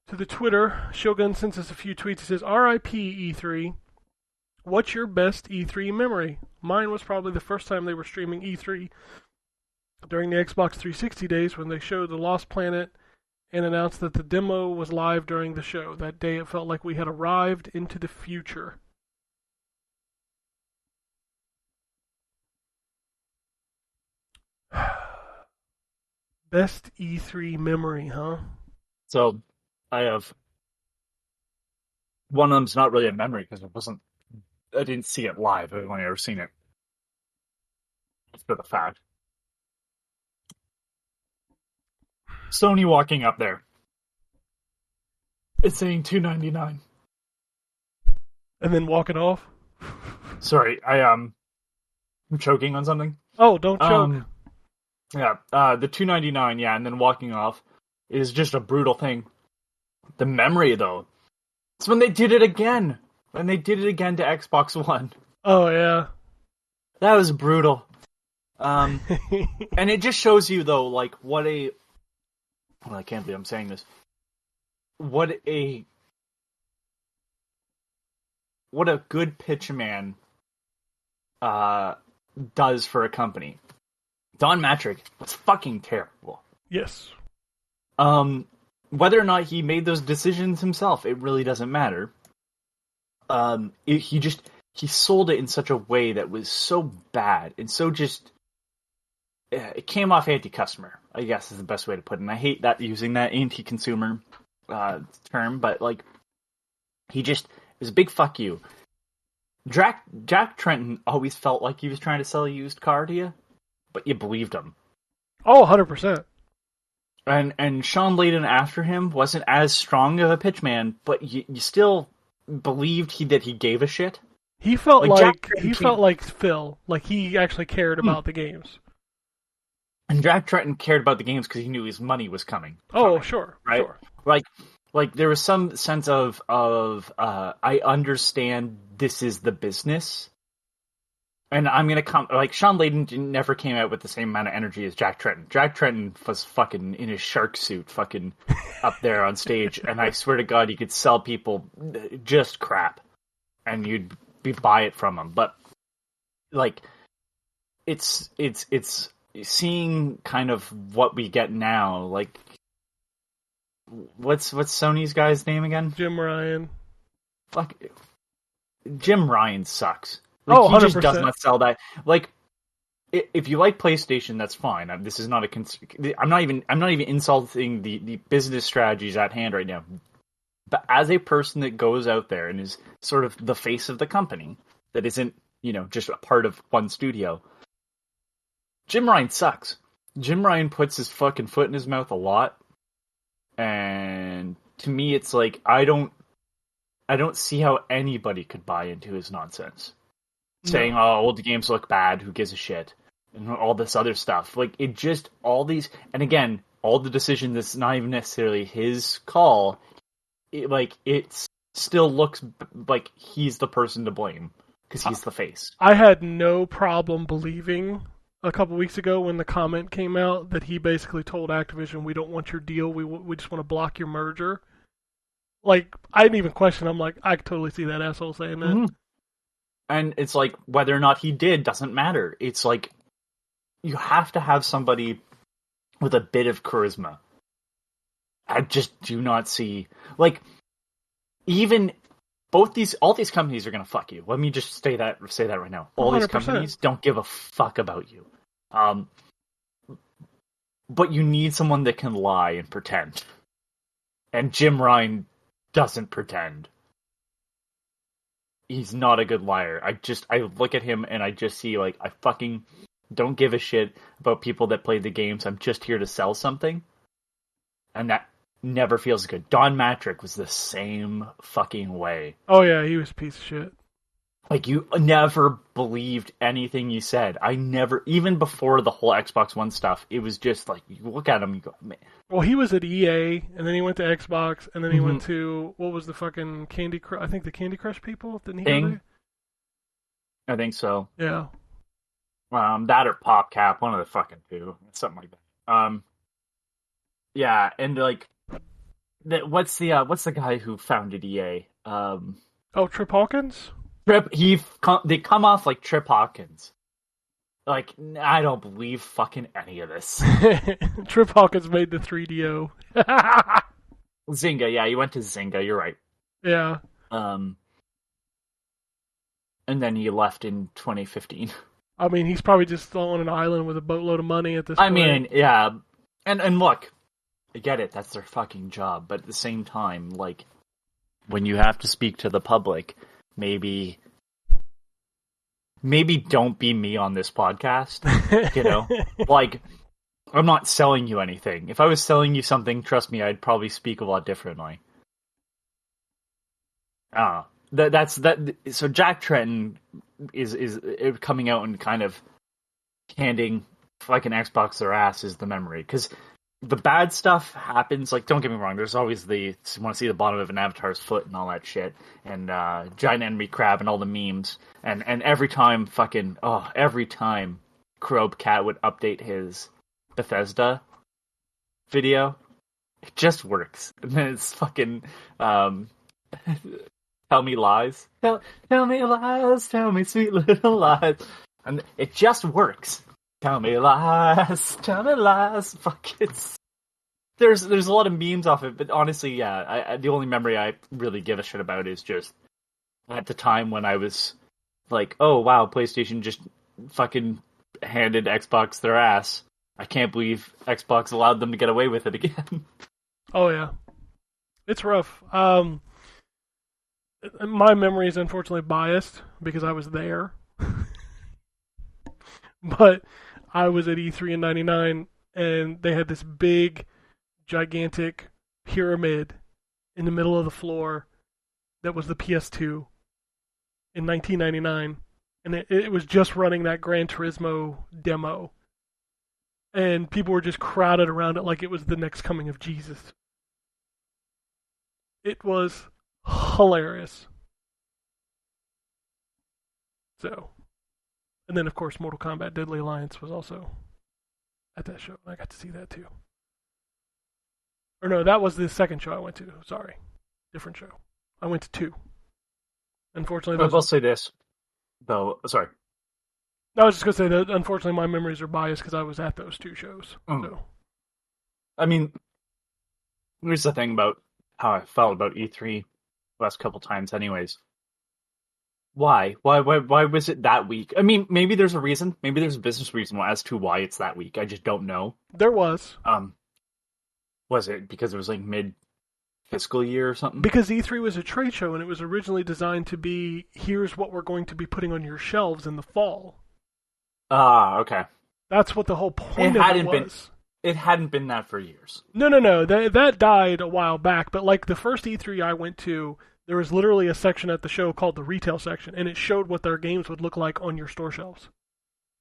To the Twitter, Shogun sends us a few tweets. He says, RIP E3. What's your best E3 memory? Mine was probably the first time they were streaming E3 during the Xbox 360 days when they showed The Lost Planet and announced that the demo was live during the show. That day it felt like we had arrived into the future. Best E3 memory, huh? So, I have one of them's not really a memory because I didn't see it live. I've only ever seen it for the fact. Sony walking up there. It's saying $299. And then walking off? Sorry, I'm choking on something. Oh, don't choke. Yeah, the $299, yeah, and then walking off is just a brutal thing. The memory, though, it's when they did it again. When they did it again to Xbox One. Oh, yeah. That was brutal. And it just shows you, though, what a... Well, I can't believe I'm saying this. What a good pitch man does for a company. Don Matrick was fucking terrible. Yes. Whether or not he made those decisions himself, it really doesn't matter. He sold it in such a way that was so bad and so just. It came off anti-customer, I guess is the best way to put it. And I hate that using that anti-consumer term, but like he just is a big fuck you. Jack Tretton always felt like he was trying to sell a used car to you, but you believed him. Oh, 100%. And Sean Layden after him wasn't as strong of a pitchman, but you still believed that he gave a shit. He felt felt like Phil, like he actually cared about the games. And Jack Tretton cared about the games because he knew his money was coming. Oh, sure, right? Sure. Like there was some sense of I understand this is the business, and I'm gonna come. Like Sean Layden never came out with the same amount of energy as Jack Tretton. Jack Tretton was fucking in his shark suit, fucking up there on stage, and I swear to God, he could sell people just crap, and you'd buy it from him. But like, it's seeing kind of what we get now, like what's Sony's guy's name again? Jim Ryan. Fuck, Jim Ryan sucks. Like, he 100%. just does not sell that. Like, if you like PlayStation, that's fine. This is not I'm not even insulting the business strategies at hand right now. But as a person that goes out there and is sort of the face of the company, that isn't just a part of one studio. Jim Ryan sucks. Jim Ryan puts his fucking foot in his mouth a lot, and to me, it's like I don't see how anybody could buy into his nonsense, saying, "Oh, well, the games look bad. Who gives a shit?" and all this other stuff. Like it just all these, and again, all the decision that's not even necessarily his call. It still looks like he's the person to blame because he's the face. I had no problem believing a couple weeks ago when the comment came out that he basically told Activision, "We don't want your deal. We just want to block your merger." Like, I didn't even question. I'm like, I could totally see that asshole saying that. Mm-hmm. And it's like, whether or not he did doesn't matter. It's like, you have to have somebody with a bit of charisma. I just do not see, like, even all these companies are gonna fuck you. Let me just say that right now. All 100%. These companies don't give a fuck about you. But you need someone that can lie and pretend. And Jim Ryan doesn't pretend. He's not a good liar. I look at him and I just see, like, I fucking don't give a shit about people that play the games. I'm just here to sell something. And that never feels good. Don Matrick was the same fucking way. Oh yeah, he was a piece of shit. Like, you never believed anything you said. I never, even before the whole Xbox One stuff, it was just like, you look at him, you go, man. Well, he was at EA, and then he went to Xbox, and then he went to, what was the fucking Candy Crush, I think the Candy Crush people? Didn't he go there? I think so. Yeah. That or PopCap, one of the fucking two. Something like that. Yeah, and like, what's the guy who founded EA? Trip Hawkins? They come off like Trip Hawkins. Like, I don't believe fucking any of this. Trip Hawkins made the 3DO. Zynga, yeah, you went to Zynga, you're right. Yeah. And then he left in 2015. I mean, he's probably just on an island with a boatload of money at this point. I mean, yeah. And look, I get it, that's their fucking job, but at the same time, like, when you have to speak to the public, maybe don't be me on this podcast, Like, I'm not selling you anything. If I was selling you something, trust me, I'd probably speak a lot differently. So Jack Tretton is coming out and kind of handing fucking Xbox their ass is the memory, because the bad stuff happens. Like, don't get me wrong, there's always you want to see the bottom of an avatar's foot and all that shit, and giant enemy crab and all the memes, and every time Crobe Cat would update his Bethesda video, it just works. And then it's fucking Tell me lies. Tell me lies. Tell me sweet little lies. And it just works. Tell me lies. Tell me lies. Fuck, there's a lot of memes off it, but honestly, yeah, the only memory I really give a shit about is just at the time when I was like, oh wow, PlayStation just fucking handed Xbox their ass. I can't believe Xbox allowed them to get away with it again. Oh yeah, it's rough. My memory is unfortunately biased because I was there, but I was at E3 in '99, and they had this big, gigantic pyramid in the middle of the floor that was the PS2 in 1999, and it was just running that Gran Turismo demo, and people were just crowded around it like it was the next coming of Jesus. It was hilarious. So, and then of course Mortal Kombat Deadly Alliance was also at that show. I got to see that too. Or no, that was the second show I went to. Sorry. Different show. I went to 2. Unfortunately, I will say this, though. Sorry. I was just going to say that unfortunately my memories are biased because I was at those 2 shows. So. I mean, here's the thing about how I felt about E3 the last couple times anyways. Why? Why was it that week? I mean, maybe there's a reason. Maybe there's a business reason as to why it's that week. I just don't know. There was. Was it because it was like mid-fiscal year or something? Because E3 was a trade show, and it was originally designed to be, here's what we're going to be putting on your shelves in the fall. Ah, okay. That's what the whole point of it was. It hadn't been that for years. No. That died a while back, but like the first E3 I went to, there was literally a section at the show called the retail section, and it showed what their games would look like on your store shelves.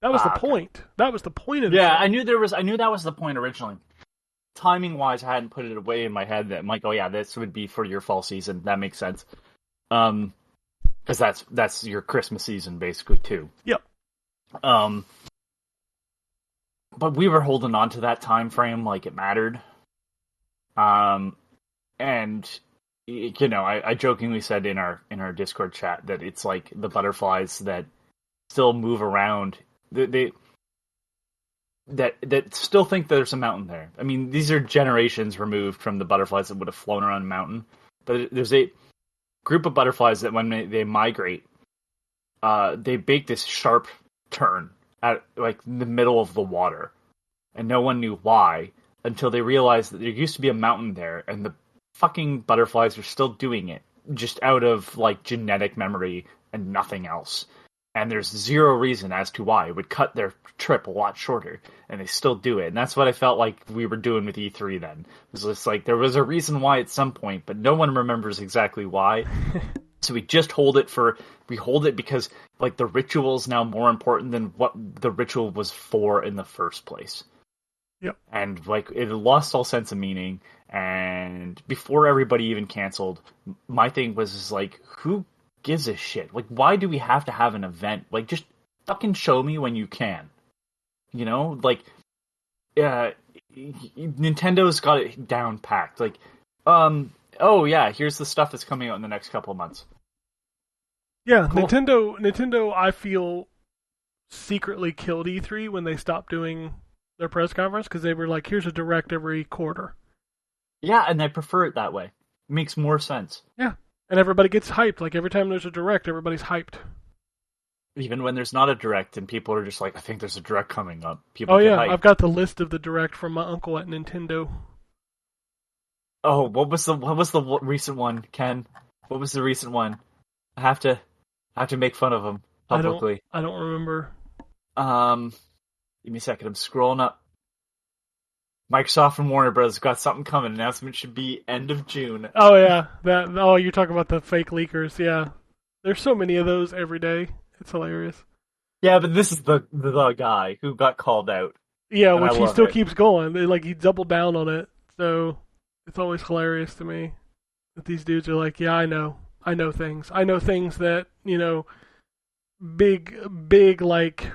That was the point. That was the point of it. Yeah, I knew that was the point originally. Timing-wise, I hadn't put it away in my head that I'm like, oh yeah, this would be for your fall season. That makes sense. Because that's your Christmas season, basically, too. Yep. But we were holding on to that time frame like it mattered. And you know, I jokingly said in our Discord chat that it's like the butterflies that still move around. That still think there's a mountain there. I mean, these are generations removed from the butterflies that would have flown around a mountain. But there's a group of butterflies that when they migrate, they make this sharp turn at like the middle of the water, and no one knew why until they realized that there used to be a mountain there, and the fucking butterflies are still doing it just out of like genetic memory and nothing else. And there's zero reason as to why. It would cut their trip a lot shorter, and they still do it. And that's what I felt like we were doing with E3 then. It was just like, there was a reason why at some point, but no one remembers exactly why. So we just hold it because like the ritual is now more important than what the ritual was for in the first place. Yep. And like it lost all sense of meaning. And before everybody even canceled, my thing was just like, who gives a shit? Like, why do we have to have an event? Like, just fucking show me when you can. You know, like, Nintendo's got it down packed. Like, oh yeah, here's the stuff that's coming out in the next couple of months. Yeah, cool. Nintendo, I feel secretly killed E3 when they stopped doing their press conference because they were like, here's a direct every quarter. Yeah, and I prefer it that way. It makes more sense. Yeah. And everybody gets hyped. Like, every time there's a direct, everybody's hyped. Even when there's not a direct, and people are just like, I think there's a direct coming up. People get hyped. I've got the list of the direct from my uncle at Nintendo. Oh, what was the recent one, Ken? What was the recent one? I have to make fun of him publicly. I don't remember. Give me a second. I'm scrolling up. Microsoft and Warner Bros. Got something coming. Announcement should be end of June. Oh yeah, you're talking about the fake leakers. Yeah, there's so many of those every day. It's hilarious. Yeah, but this is the guy who got called out. Yeah, which he still keeps going. Like, he doubled down on it. So it's always hilarious to me that these dudes are like, yeah, I know things. I know things that, you know, big like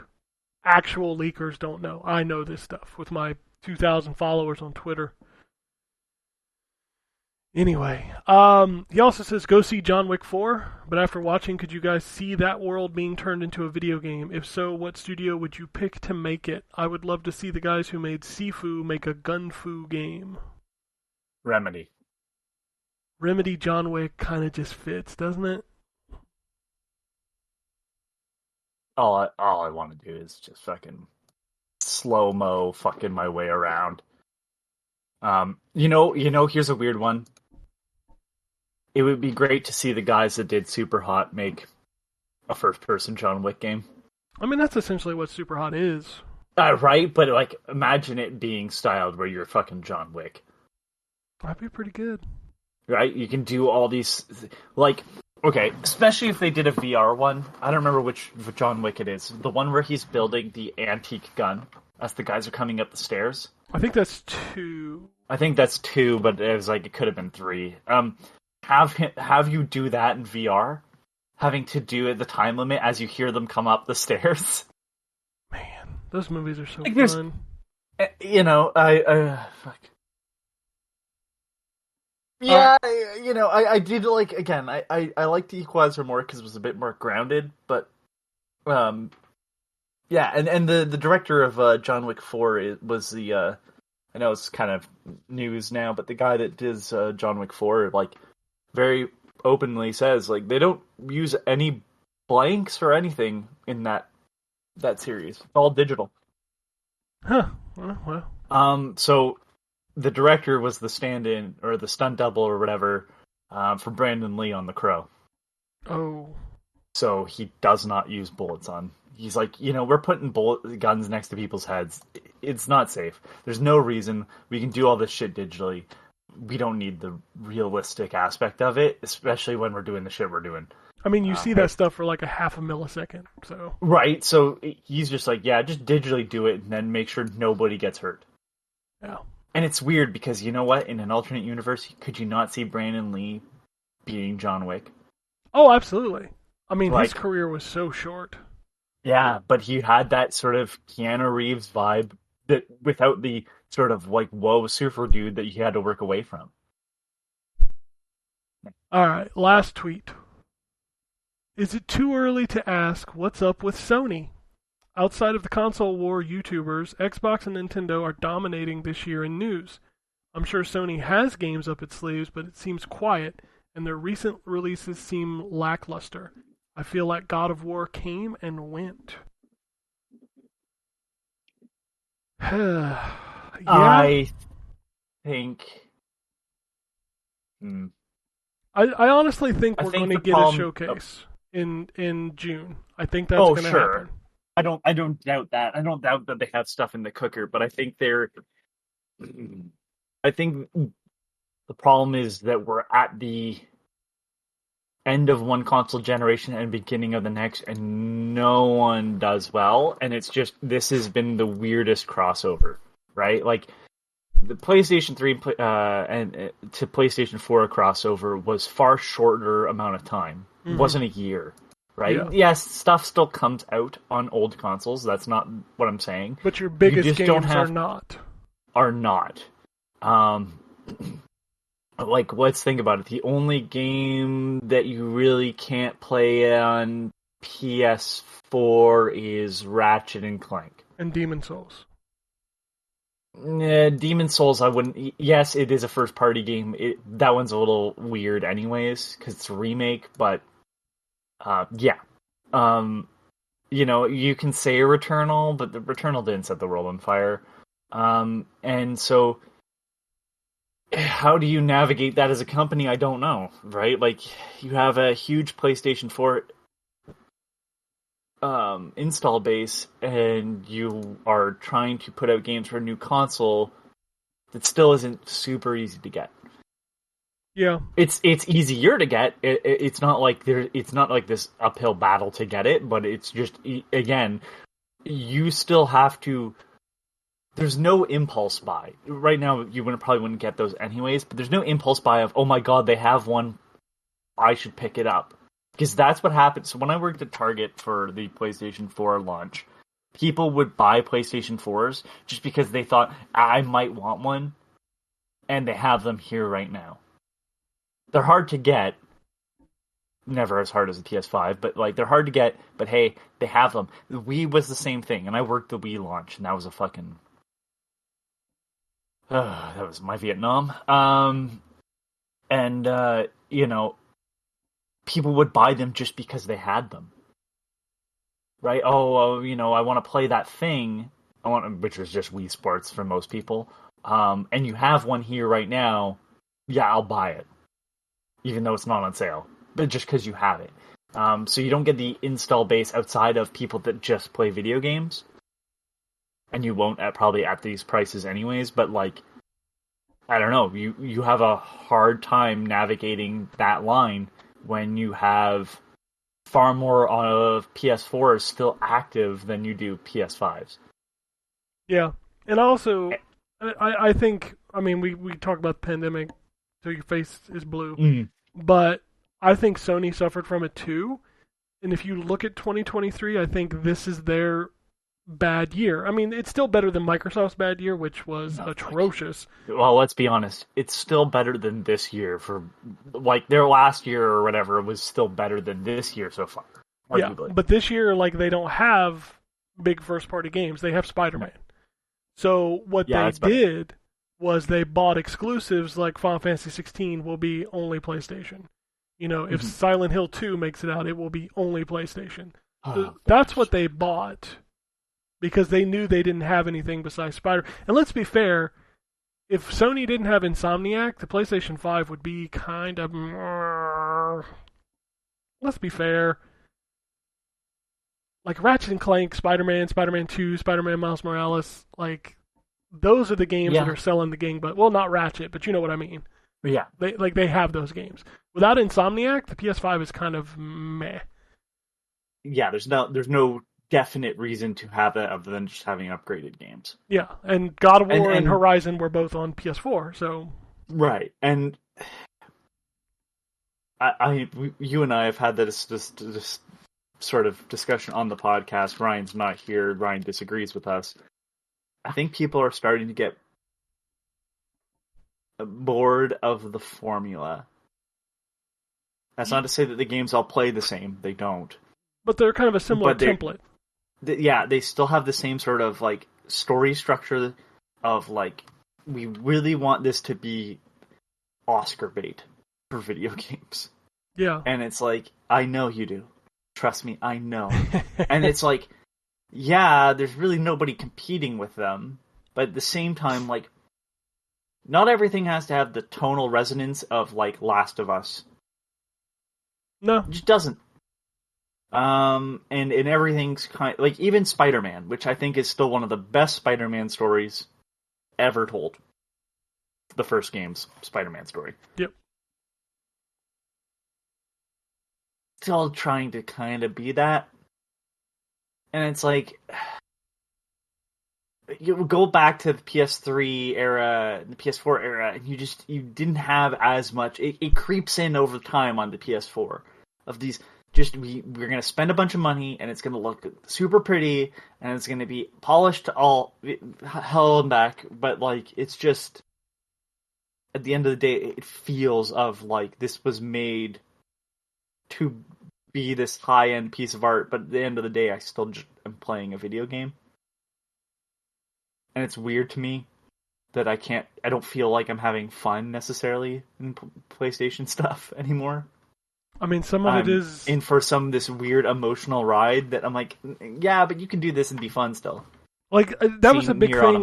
actual leakers don't know. I know this stuff with my 2,000 followers on Twitter. Anyway, he also says go see John Wick 4, but after watching, could you guys see that world being turned into a video game? If so, what studio would you pick to make it? I would love to see the guys who made Sifu make a gun-fu game. Remedy. Remedy John Wick kind of just fits, doesn't it? All I want to do is just fucking slow-mo fucking my way around. Here's a weird one. It would be great to see the guys that did Super Hot make a first-person John Wick game. I mean, that's essentially what Super Hot is. Right? But, like, imagine it being styled where you're fucking John Wick. That'd be pretty good. Right? You can do all these... Like, okay, especially if they did a VR one. I don't remember which John Wick it is. The one where he's building the antique gun as the guys are coming up the stairs. I think that's 2. I think that's 2, but it could have been 3. Have you do that in VR, having to do the time limit as you hear them come up the stairs. Man, those movies are so like fun. Fuck. Yeah, I did like again. I liked the Equalizer more because it was a bit more grounded, but yeah, and the director of John Wick 4 was the I know it's kind of news now, but the guy that does John Wick 4 like very openly says like they don't use any blanks or anything in that series. It's all digital. Huh. Well. So the director was the stand-in or the stunt double or whatever for Brandon Lee on The Crow. Oh. So he does not use bullets on. He's like, we're putting guns next to people's heads. It's not safe. There's no reason. We can do all this shit digitally. We don't need the realistic aspect of it, especially when we're doing the shit we're doing. I mean, you see that stuff for like a half a millisecond, so... Right, so he's just like, yeah, just digitally do it and then make sure nobody gets hurt. Yeah. And it's weird because, you know what? In an alternate universe, could you not see Brandon Lee being John Wick? Oh, absolutely. I mean, his career was so short. Yeah, but he had that sort of Keanu Reeves vibe that without the sort of like, whoa, surfer dude that you had to work away from. All right, last tweet. Is it too early to ask what's up with Sony? Outside of the console war YouTubers, Xbox and Nintendo are dominating this year in news. I'm sure Sony has games up its sleeves, but it seems quiet, and their recent releases seem lackluster. I feel like God of War came and went. Yeah. I think... I honestly think we're going to get a showcase in June. I think that's going to happen. I don't doubt that. I don't doubt that they have stuff in the cooker, but I think the problem is that we're at the end of one console generation and beginning of the next, and no one does well, and it's just, this has been the weirdest crossover, right? Like, the PlayStation 3 and to PlayStation 4 crossover was far shorter amount of time. It wasn't a year, right? Yeah. Yes, stuff still comes out on old consoles. That's not what I'm saying. But your biggest games are not. Are not. Like, let's think about it. The only game that you really can't play on PS4 is Ratchet and Clank. And Demon's Souls. Demon's Souls, I wouldn't... Yes, it is a first-party game. That one's a little weird anyways, because it's a remake, but... yeah. You can say a Returnal, but the Returnal didn't set the world on fire. And so... How do you navigate that as a company? I don't know, right? Like, you have a huge PlayStation 4 install base, and you are trying to put out games for a new console that still isn't super easy to get. Yeah, it's easier to get. It's not like this uphill battle to get it, but it's just, again, you still have to. There's no impulse buy. Right now, you probably wouldn't get those anyways, but there's no impulse buy of, oh my god, they have one, I should pick it up. Because that's what happened. So when I worked at Target for the PlayStation 4 launch, people would buy PlayStation 4s just because they thought, I might want one, and they have them here right now. They're hard to get. Never as hard as the PS5, but like they're hard to get. But hey, they have them. The Wii was the same thing, and I worked the Wii launch, and that was a fucking. That was my Vietnam. And you know, people would buy them just because they had them. Right? Oh, you know, I want to play that thing. Which is just Wii Sports for most people. And you have one here right now. Yeah, I'll buy it, even though it's not on sale. But just because you have it. So you don't get the install base outside of people that just play video games. And you won't probably at these prices anyways, but like, I don't know, you have a hard time navigating that line when you have far more of PS4s still active than you do PS5s. Yeah, and also, I think, I mean, we talk about the pandemic till your face is blue, but I think Sony suffered from it too. And if you look at 2023, I think this is their bad year. I mean, it's still better than Microsoft's bad year, which was atrocious. Well, let's be honest. It's still better than this year. For like their last year or whatever was still better than this year so far. Arguably. Yeah, but this year, like, they don't have big first-party games. They have Spider-Man. So what they did was they bought exclusives like Final Fantasy 16 will be only PlayStation. You know, if Silent Hill 2 makes it out, it will be only PlayStation. So that's what they bought because they knew they didn't have anything besides Spider. And let's be fair, if Sony didn't have Insomniac, the PlayStation 5 would be kind of... Let's be fair. Like Ratchet and Clank, Spider-Man, Spider-Man 2, Spider-Man Miles Morales, like, those are the games that are selling the gangbusters. Well, not Ratchet, but you know what I mean. Yeah. They have those games. Without Insomniac, the PS5 is kind of meh. Yeah, there's no definite reason to have it other than just having upgraded games. Yeah, and God of War and Horizon were both on PS4, so... Right, and you and I have had this sort of discussion on the podcast. Ryan's not here. Ryan disagrees with us. I think people are starting to get bored of the formula. That's not to say that the games all play the same. They don't. But they're kind of a similar template. They still have the same sort of like story structure of like, we really want this to be Oscar bait for video games. Yeah. And it's like, I know you do. Trust me, I know. And it's like, yeah, there's really nobody competing with them. But at the same time, like, not everything has to have the tonal resonance of, like, Last of Us. No. It just doesn't. And everything's kind of, like, even Spider-Man, which I think is still one of the best Spider-Man stories ever told. The first game's Spider-Man story. Yep. Still trying to kind of be that. And it's like, you go back to the PS3 era, the PS4 era, and you didn't have as much. It creeps in over time on the PS4 of these. Just we're gonna spend a bunch of money, and it's gonna look super pretty, and it's gonna be polished all hell and back. But like, it's just at the end of the day, it feels of like this was made to be this high-end piece of art, but at the end of the day, I still am playing a video game. And it's weird to me that I don't feel like I'm having fun necessarily in PlayStation stuff anymore. I mean, some of it is... in for this weird emotional ride that I'm like, yeah, but you can do this and be fun still. Like, that was a big thing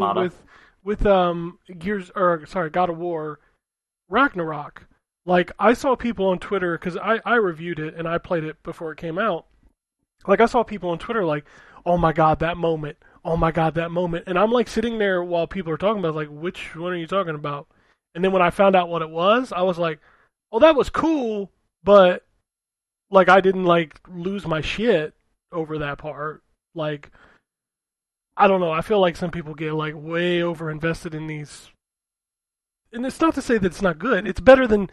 with God of War Ragnarok. Like, I saw people on Twitter, because I reviewed it, and I played it before it came out. Like, I saw people on Twitter like, oh my god, that moment. Oh my god, that moment. And I'm like sitting there while people are talking about, like, which one are you talking about? And then when I found out what it was, I was like, oh, that was cool, but, like, I didn't, like, lose my shit over that part. Like, I don't know. I feel like some people get, like, way over invested in these. And it's not to say that it's not good. It's better than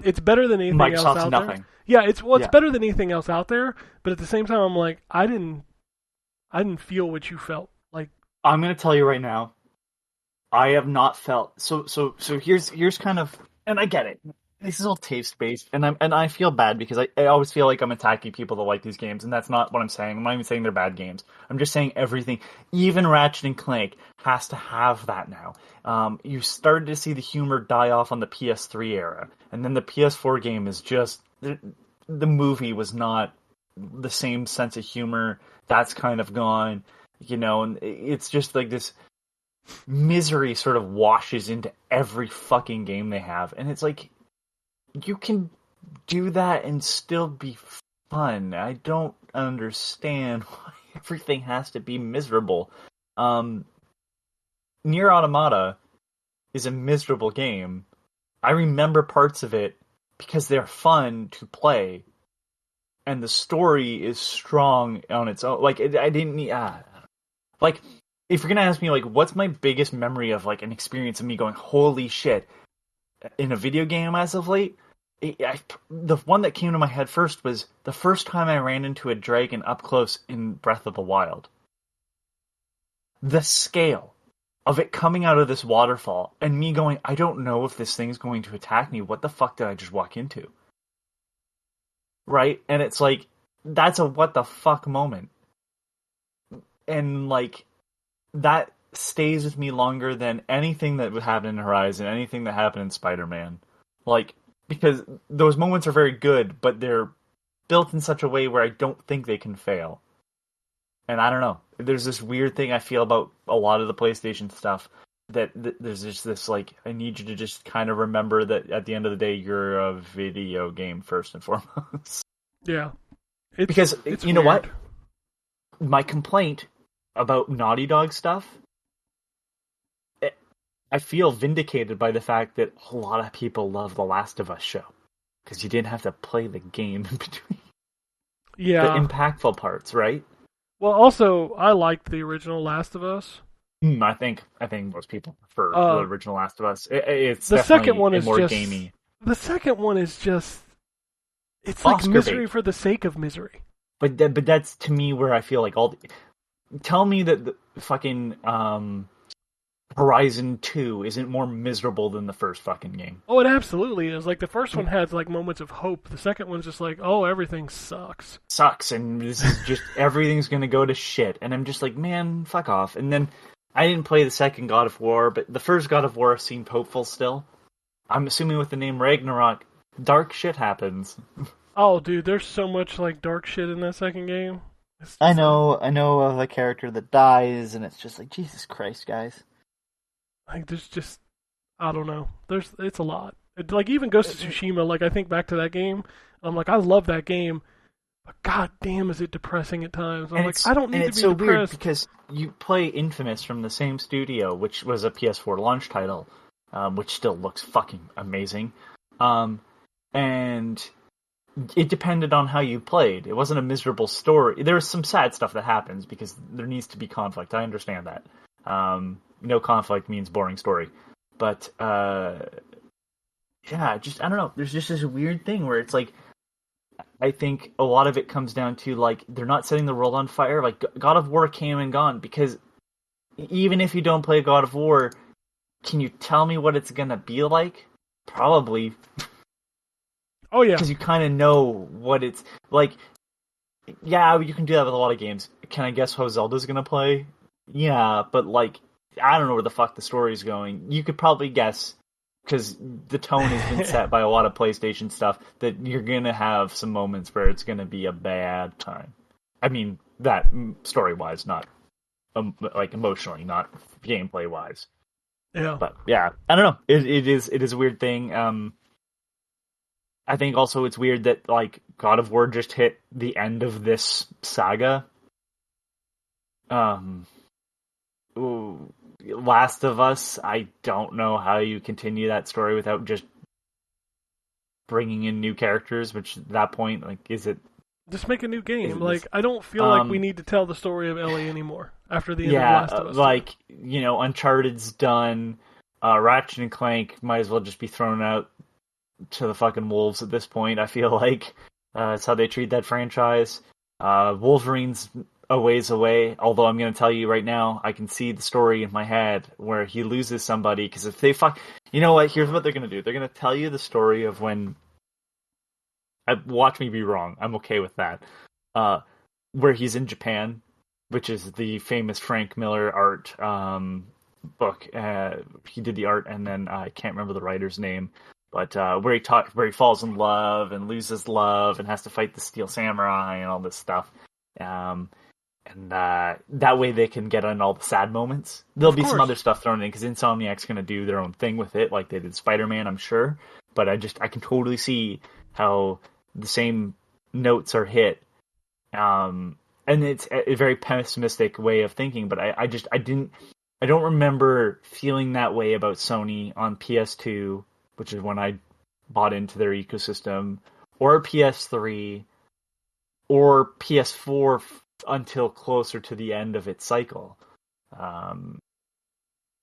it's better than anything else out there. Yeah, it's better than anything else out there. But at the same time, I'm like, I didn't feel what you felt. Like, I'm gonna tell you right now, I have not felt so. Here's kind of, and I get it. this is all taste based, and I feel bad because I always feel like I'm attacking people that like these games, and that's not what I'm saying. I'm not even saying they're bad games. I'm just saying everything, even Ratchet and Clank, has to have that now. You started to see the humor die off on the PS3 era, and then the PS4 game is just the movie was not the same sense of humor. That's kind of gone, and it's just like this misery sort of washes into every fucking game they have, and it's like, you can do that and still be fun. I don't understand why everything has to be miserable. Nier Automata is a miserable game. I remember parts of it because they're fun to play, and the story is strong on its own. Like, I didn't need... Like, if you're gonna ask me, like, what's my biggest memory of, like, an experience of me going, holy shit, in a video game as of late, the one that came to my head first was the first time I ran into a dragon up close in Breath of the Wild. The scale of it coming out of this waterfall and me going, I don't know if this thing's going to attack me. What the fuck did I just walk into? Right? And it's like, that's a what the fuck moment. And like, that stays with me longer than anything that would happen in Horizon, anything that happened in Spider-Man. Like, because those moments are very good, but they're built in such a way where I don't think they can fail. And I don't know. There's this weird thing I feel about a lot of the PlayStation stuff, that there's just this, like, I need you to just kind of remember that at the end of the day, you're a video game first and foremost. Yeah. Because, it's you know weird. What? My complaint about Naughty Dog stuff, I feel vindicated by the fact that a lot of people love The Last of Us show. Because you didn't have to play the game in between. Yeah. The impactful parts, right? Well, also, I liked the original Last of Us. I think most people prefer the original Last of Us. It's the definitely second one is more just gamey. The second one is just, it's Oscar like misery bait. for the sake of misery. But that's to me where I feel like tell me that the fucking Horizon 2 isn't more miserable than the first fucking game. Oh, it absolutely is. Like, the first one had like moments of hope. The second one's just like, oh, everything sucks. And this is just everything's gonna go to shit. And I'm just like, man, fuck off. And then I didn't play the second God of War, but the first God of War seemed hopeful still. I'm assuming with the name Ragnarok, dark shit happens. Oh, dude, there's so much like dark shit in that second game. I know of a character that dies, and it's just like, Jesus Christ, guys. Like, there's just, I don't know. It's a lot. Like, even Ghost of Tsushima, like, I think back to that game, and I'm like, I love that game, but god damn is it depressing at times. I'm like, I don't need to be depressed. And it's so weird, because you play Infamous from the same studio, which was a PS4 launch title, which still looks fucking amazing. And it depended on how you played. It wasn't a miserable story. There was some sad stuff that happens, because there needs to be conflict. I understand that. No conflict means boring story. But, yeah, I don't know. There's just this weird thing where it's like, I think a lot of it comes down to, like, they're not setting the world on fire. Like, God of War came and gone, because even if you don't play God of War, can you tell me what it's gonna be like? Probably. Oh, yeah. Because you kind of know what it's like. Yeah, you can do that with a lot of games. Can I guess how Zelda's gonna play? Yeah, but, like, I don't know where the fuck the story's going. You could probably guess, because the tone has been set by a lot of PlayStation stuff, that you're gonna have some moments where it's gonna be a bad time. I mean, that story-wise, not like emotionally, not gameplay-wise. Yeah. But yeah, I don't know. It is a weird thing. I think also it's weird that, like, God of War just hit the end of this saga. Last of Us, I don't know how you continue that story without just bringing in new characters, which at that point, like, is it... Just make a new game. Like, I don't feel like we need to tell the story of Ellie anymore after the end of Last of Us. Like, you know, Uncharted's done. Ratchet and Clank might as well just be thrown out to the fucking wolves at this point, I feel like. That's how they treat that franchise. Wolverine's a ways away. Although I'm going to tell you right now, I can see the story in my head where he loses somebody. Because if they you know what? Here's what they're going to do. They're going to tell you the story of when. Watch me be wrong. I'm okay with that. Where he's in Japan, which is the famous Frank Miller art book. He did the art, and then I can't remember the writer's name. But where he falls in love and loses love and has to fight the Steel Samurai and all this stuff. And that way they can get on all the sad moments. There'll be some other stuff thrown in because Insomniac's going to do their own thing with it, like they did Spider-Man, I'm sure. But I can totally see how the same notes are hit. And it's a very pessimistic way of thinking, but I don't remember feeling that way about Sony on PS2, which is when I bought into their ecosystem, or PS3, or PS4 until closer to the end of its cycle.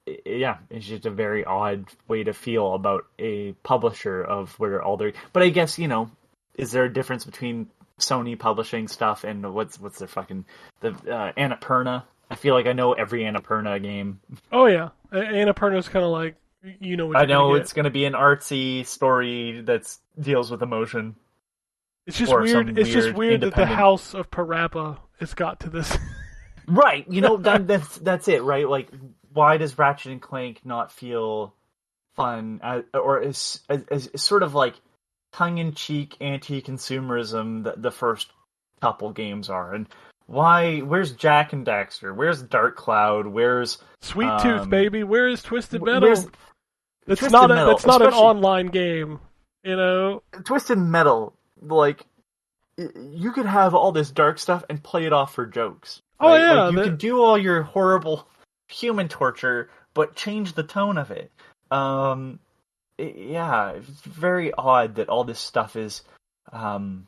It's just a very odd way to feel about a publisher of where all their... But I guess, is there a difference between Sony publishing stuff and what's their fucking... the Annapurna? I feel like I know every Annapurna game. Oh, yeah. Annapurna's kind of like, what I know it's going to be an artsy story that deals with emotion. It's just weird. It's just weird that the House of Parappa has got to this. Right. That's it, right? Like, why does Ratchet and Clank not feel fun, or is sort of like tongue-in-cheek anti-consumerism that the first couple games are? And where's Jack and Daxter? Where's Dark Cloud? Where's Sweet Tooth, baby? Where is Twisted Metal? That's not an online game, Twisted Metal, like, you could have all this dark stuff and play it off for jokes. Right? Oh yeah, like, you could do all your horrible human torture, but change the tone of it. It's very odd that all this stuff is. The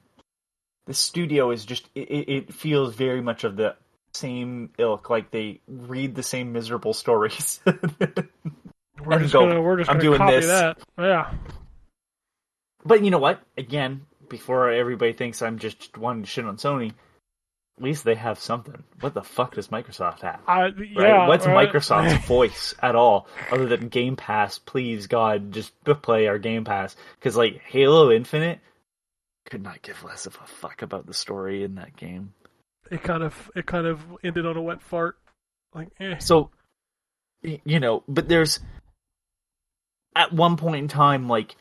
studio is just. It feels very much of the same ilk. Like they read the same miserable stories. We're just gonna copy that. Yeah. But you know what? Again, before everybody thinks I'm just wanting to shit on Sony, at least they have something. What the fuck does Microsoft have? Yeah, What's Microsoft's voice at all, other than Game Pass? Please, God, just play our Game Pass. Because, like, Halo Infinite could not give less of a fuck about the story in that game. It kind of ended on a wet fart. Like, eh. So, but there's... At one point in time, like...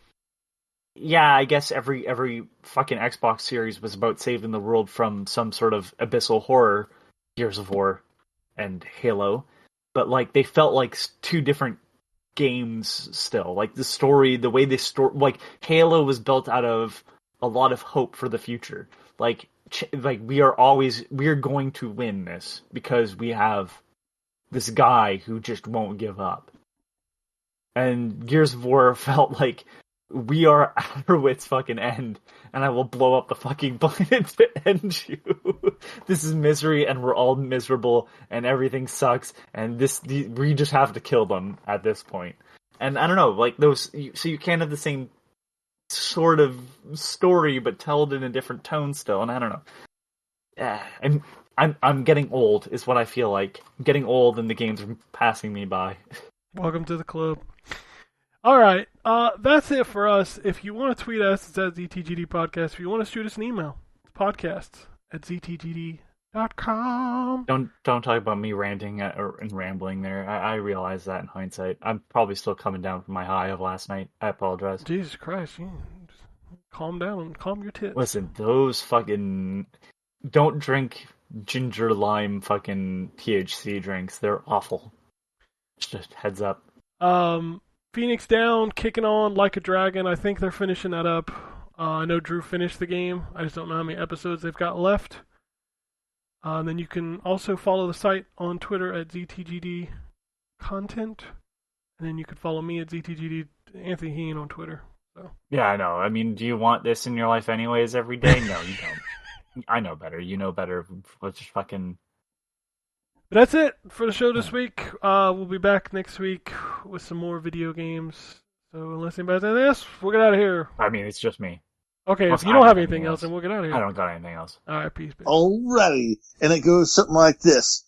Yeah, I guess every fucking Xbox series was about saving the world from some sort of abyssal horror, Gears of War and Halo, but like they felt like two different games still. Like the story, the way they like Halo was built out of a lot of hope for the future. Like we are going to win this because we have this guy who just won't give up. And Gears of War felt like we are at our wit's fucking end, and I will blow up the fucking planet to end you. This is misery, and we're all miserable, and everything sucks, and we just have to kill them at this point. And I don't know, like those, so you can't have the same sort of story, but tell it in a different tone still. And I don't know. I'm getting old, is what I feel like. I'm getting old, and the games are passing me by. Welcome to the club. All right, that's it for us. If you want to tweet us, it's at ZTGD Podcast. If you want to shoot us an email, it's podcast@ztgd.com. Don't talk about me ranting and rambling there. I realize that in hindsight. I'm probably still coming down from my high of last night. I apologize. Jesus Christ. Just calm down and calm your tits. Listen, those fucking... Don't drink ginger lime fucking THC drinks. They're awful. Just heads up. Phoenix Down, kicking on like a dragon. I think they're finishing that up. I know Drew finished the game. I just don't know how many episodes they've got left. And then you can also follow the site on Twitter at ZTGD Content. And then you can follow me at ZTGD Anthony Heen on Twitter. So. Yeah, I know. I mean, do you want this in your life anyways every day? No, you don't. I know better. You know better. Let's just fucking... But that's it for the show this week. We'll be back next week with some more video games. So unless anybody has anything else, we'll get out of here. I mean, it's just me. Okay, if you don't have anything else, then we'll get out of here. I don't got anything else. All right, peace. Alrighty. And it goes something like this.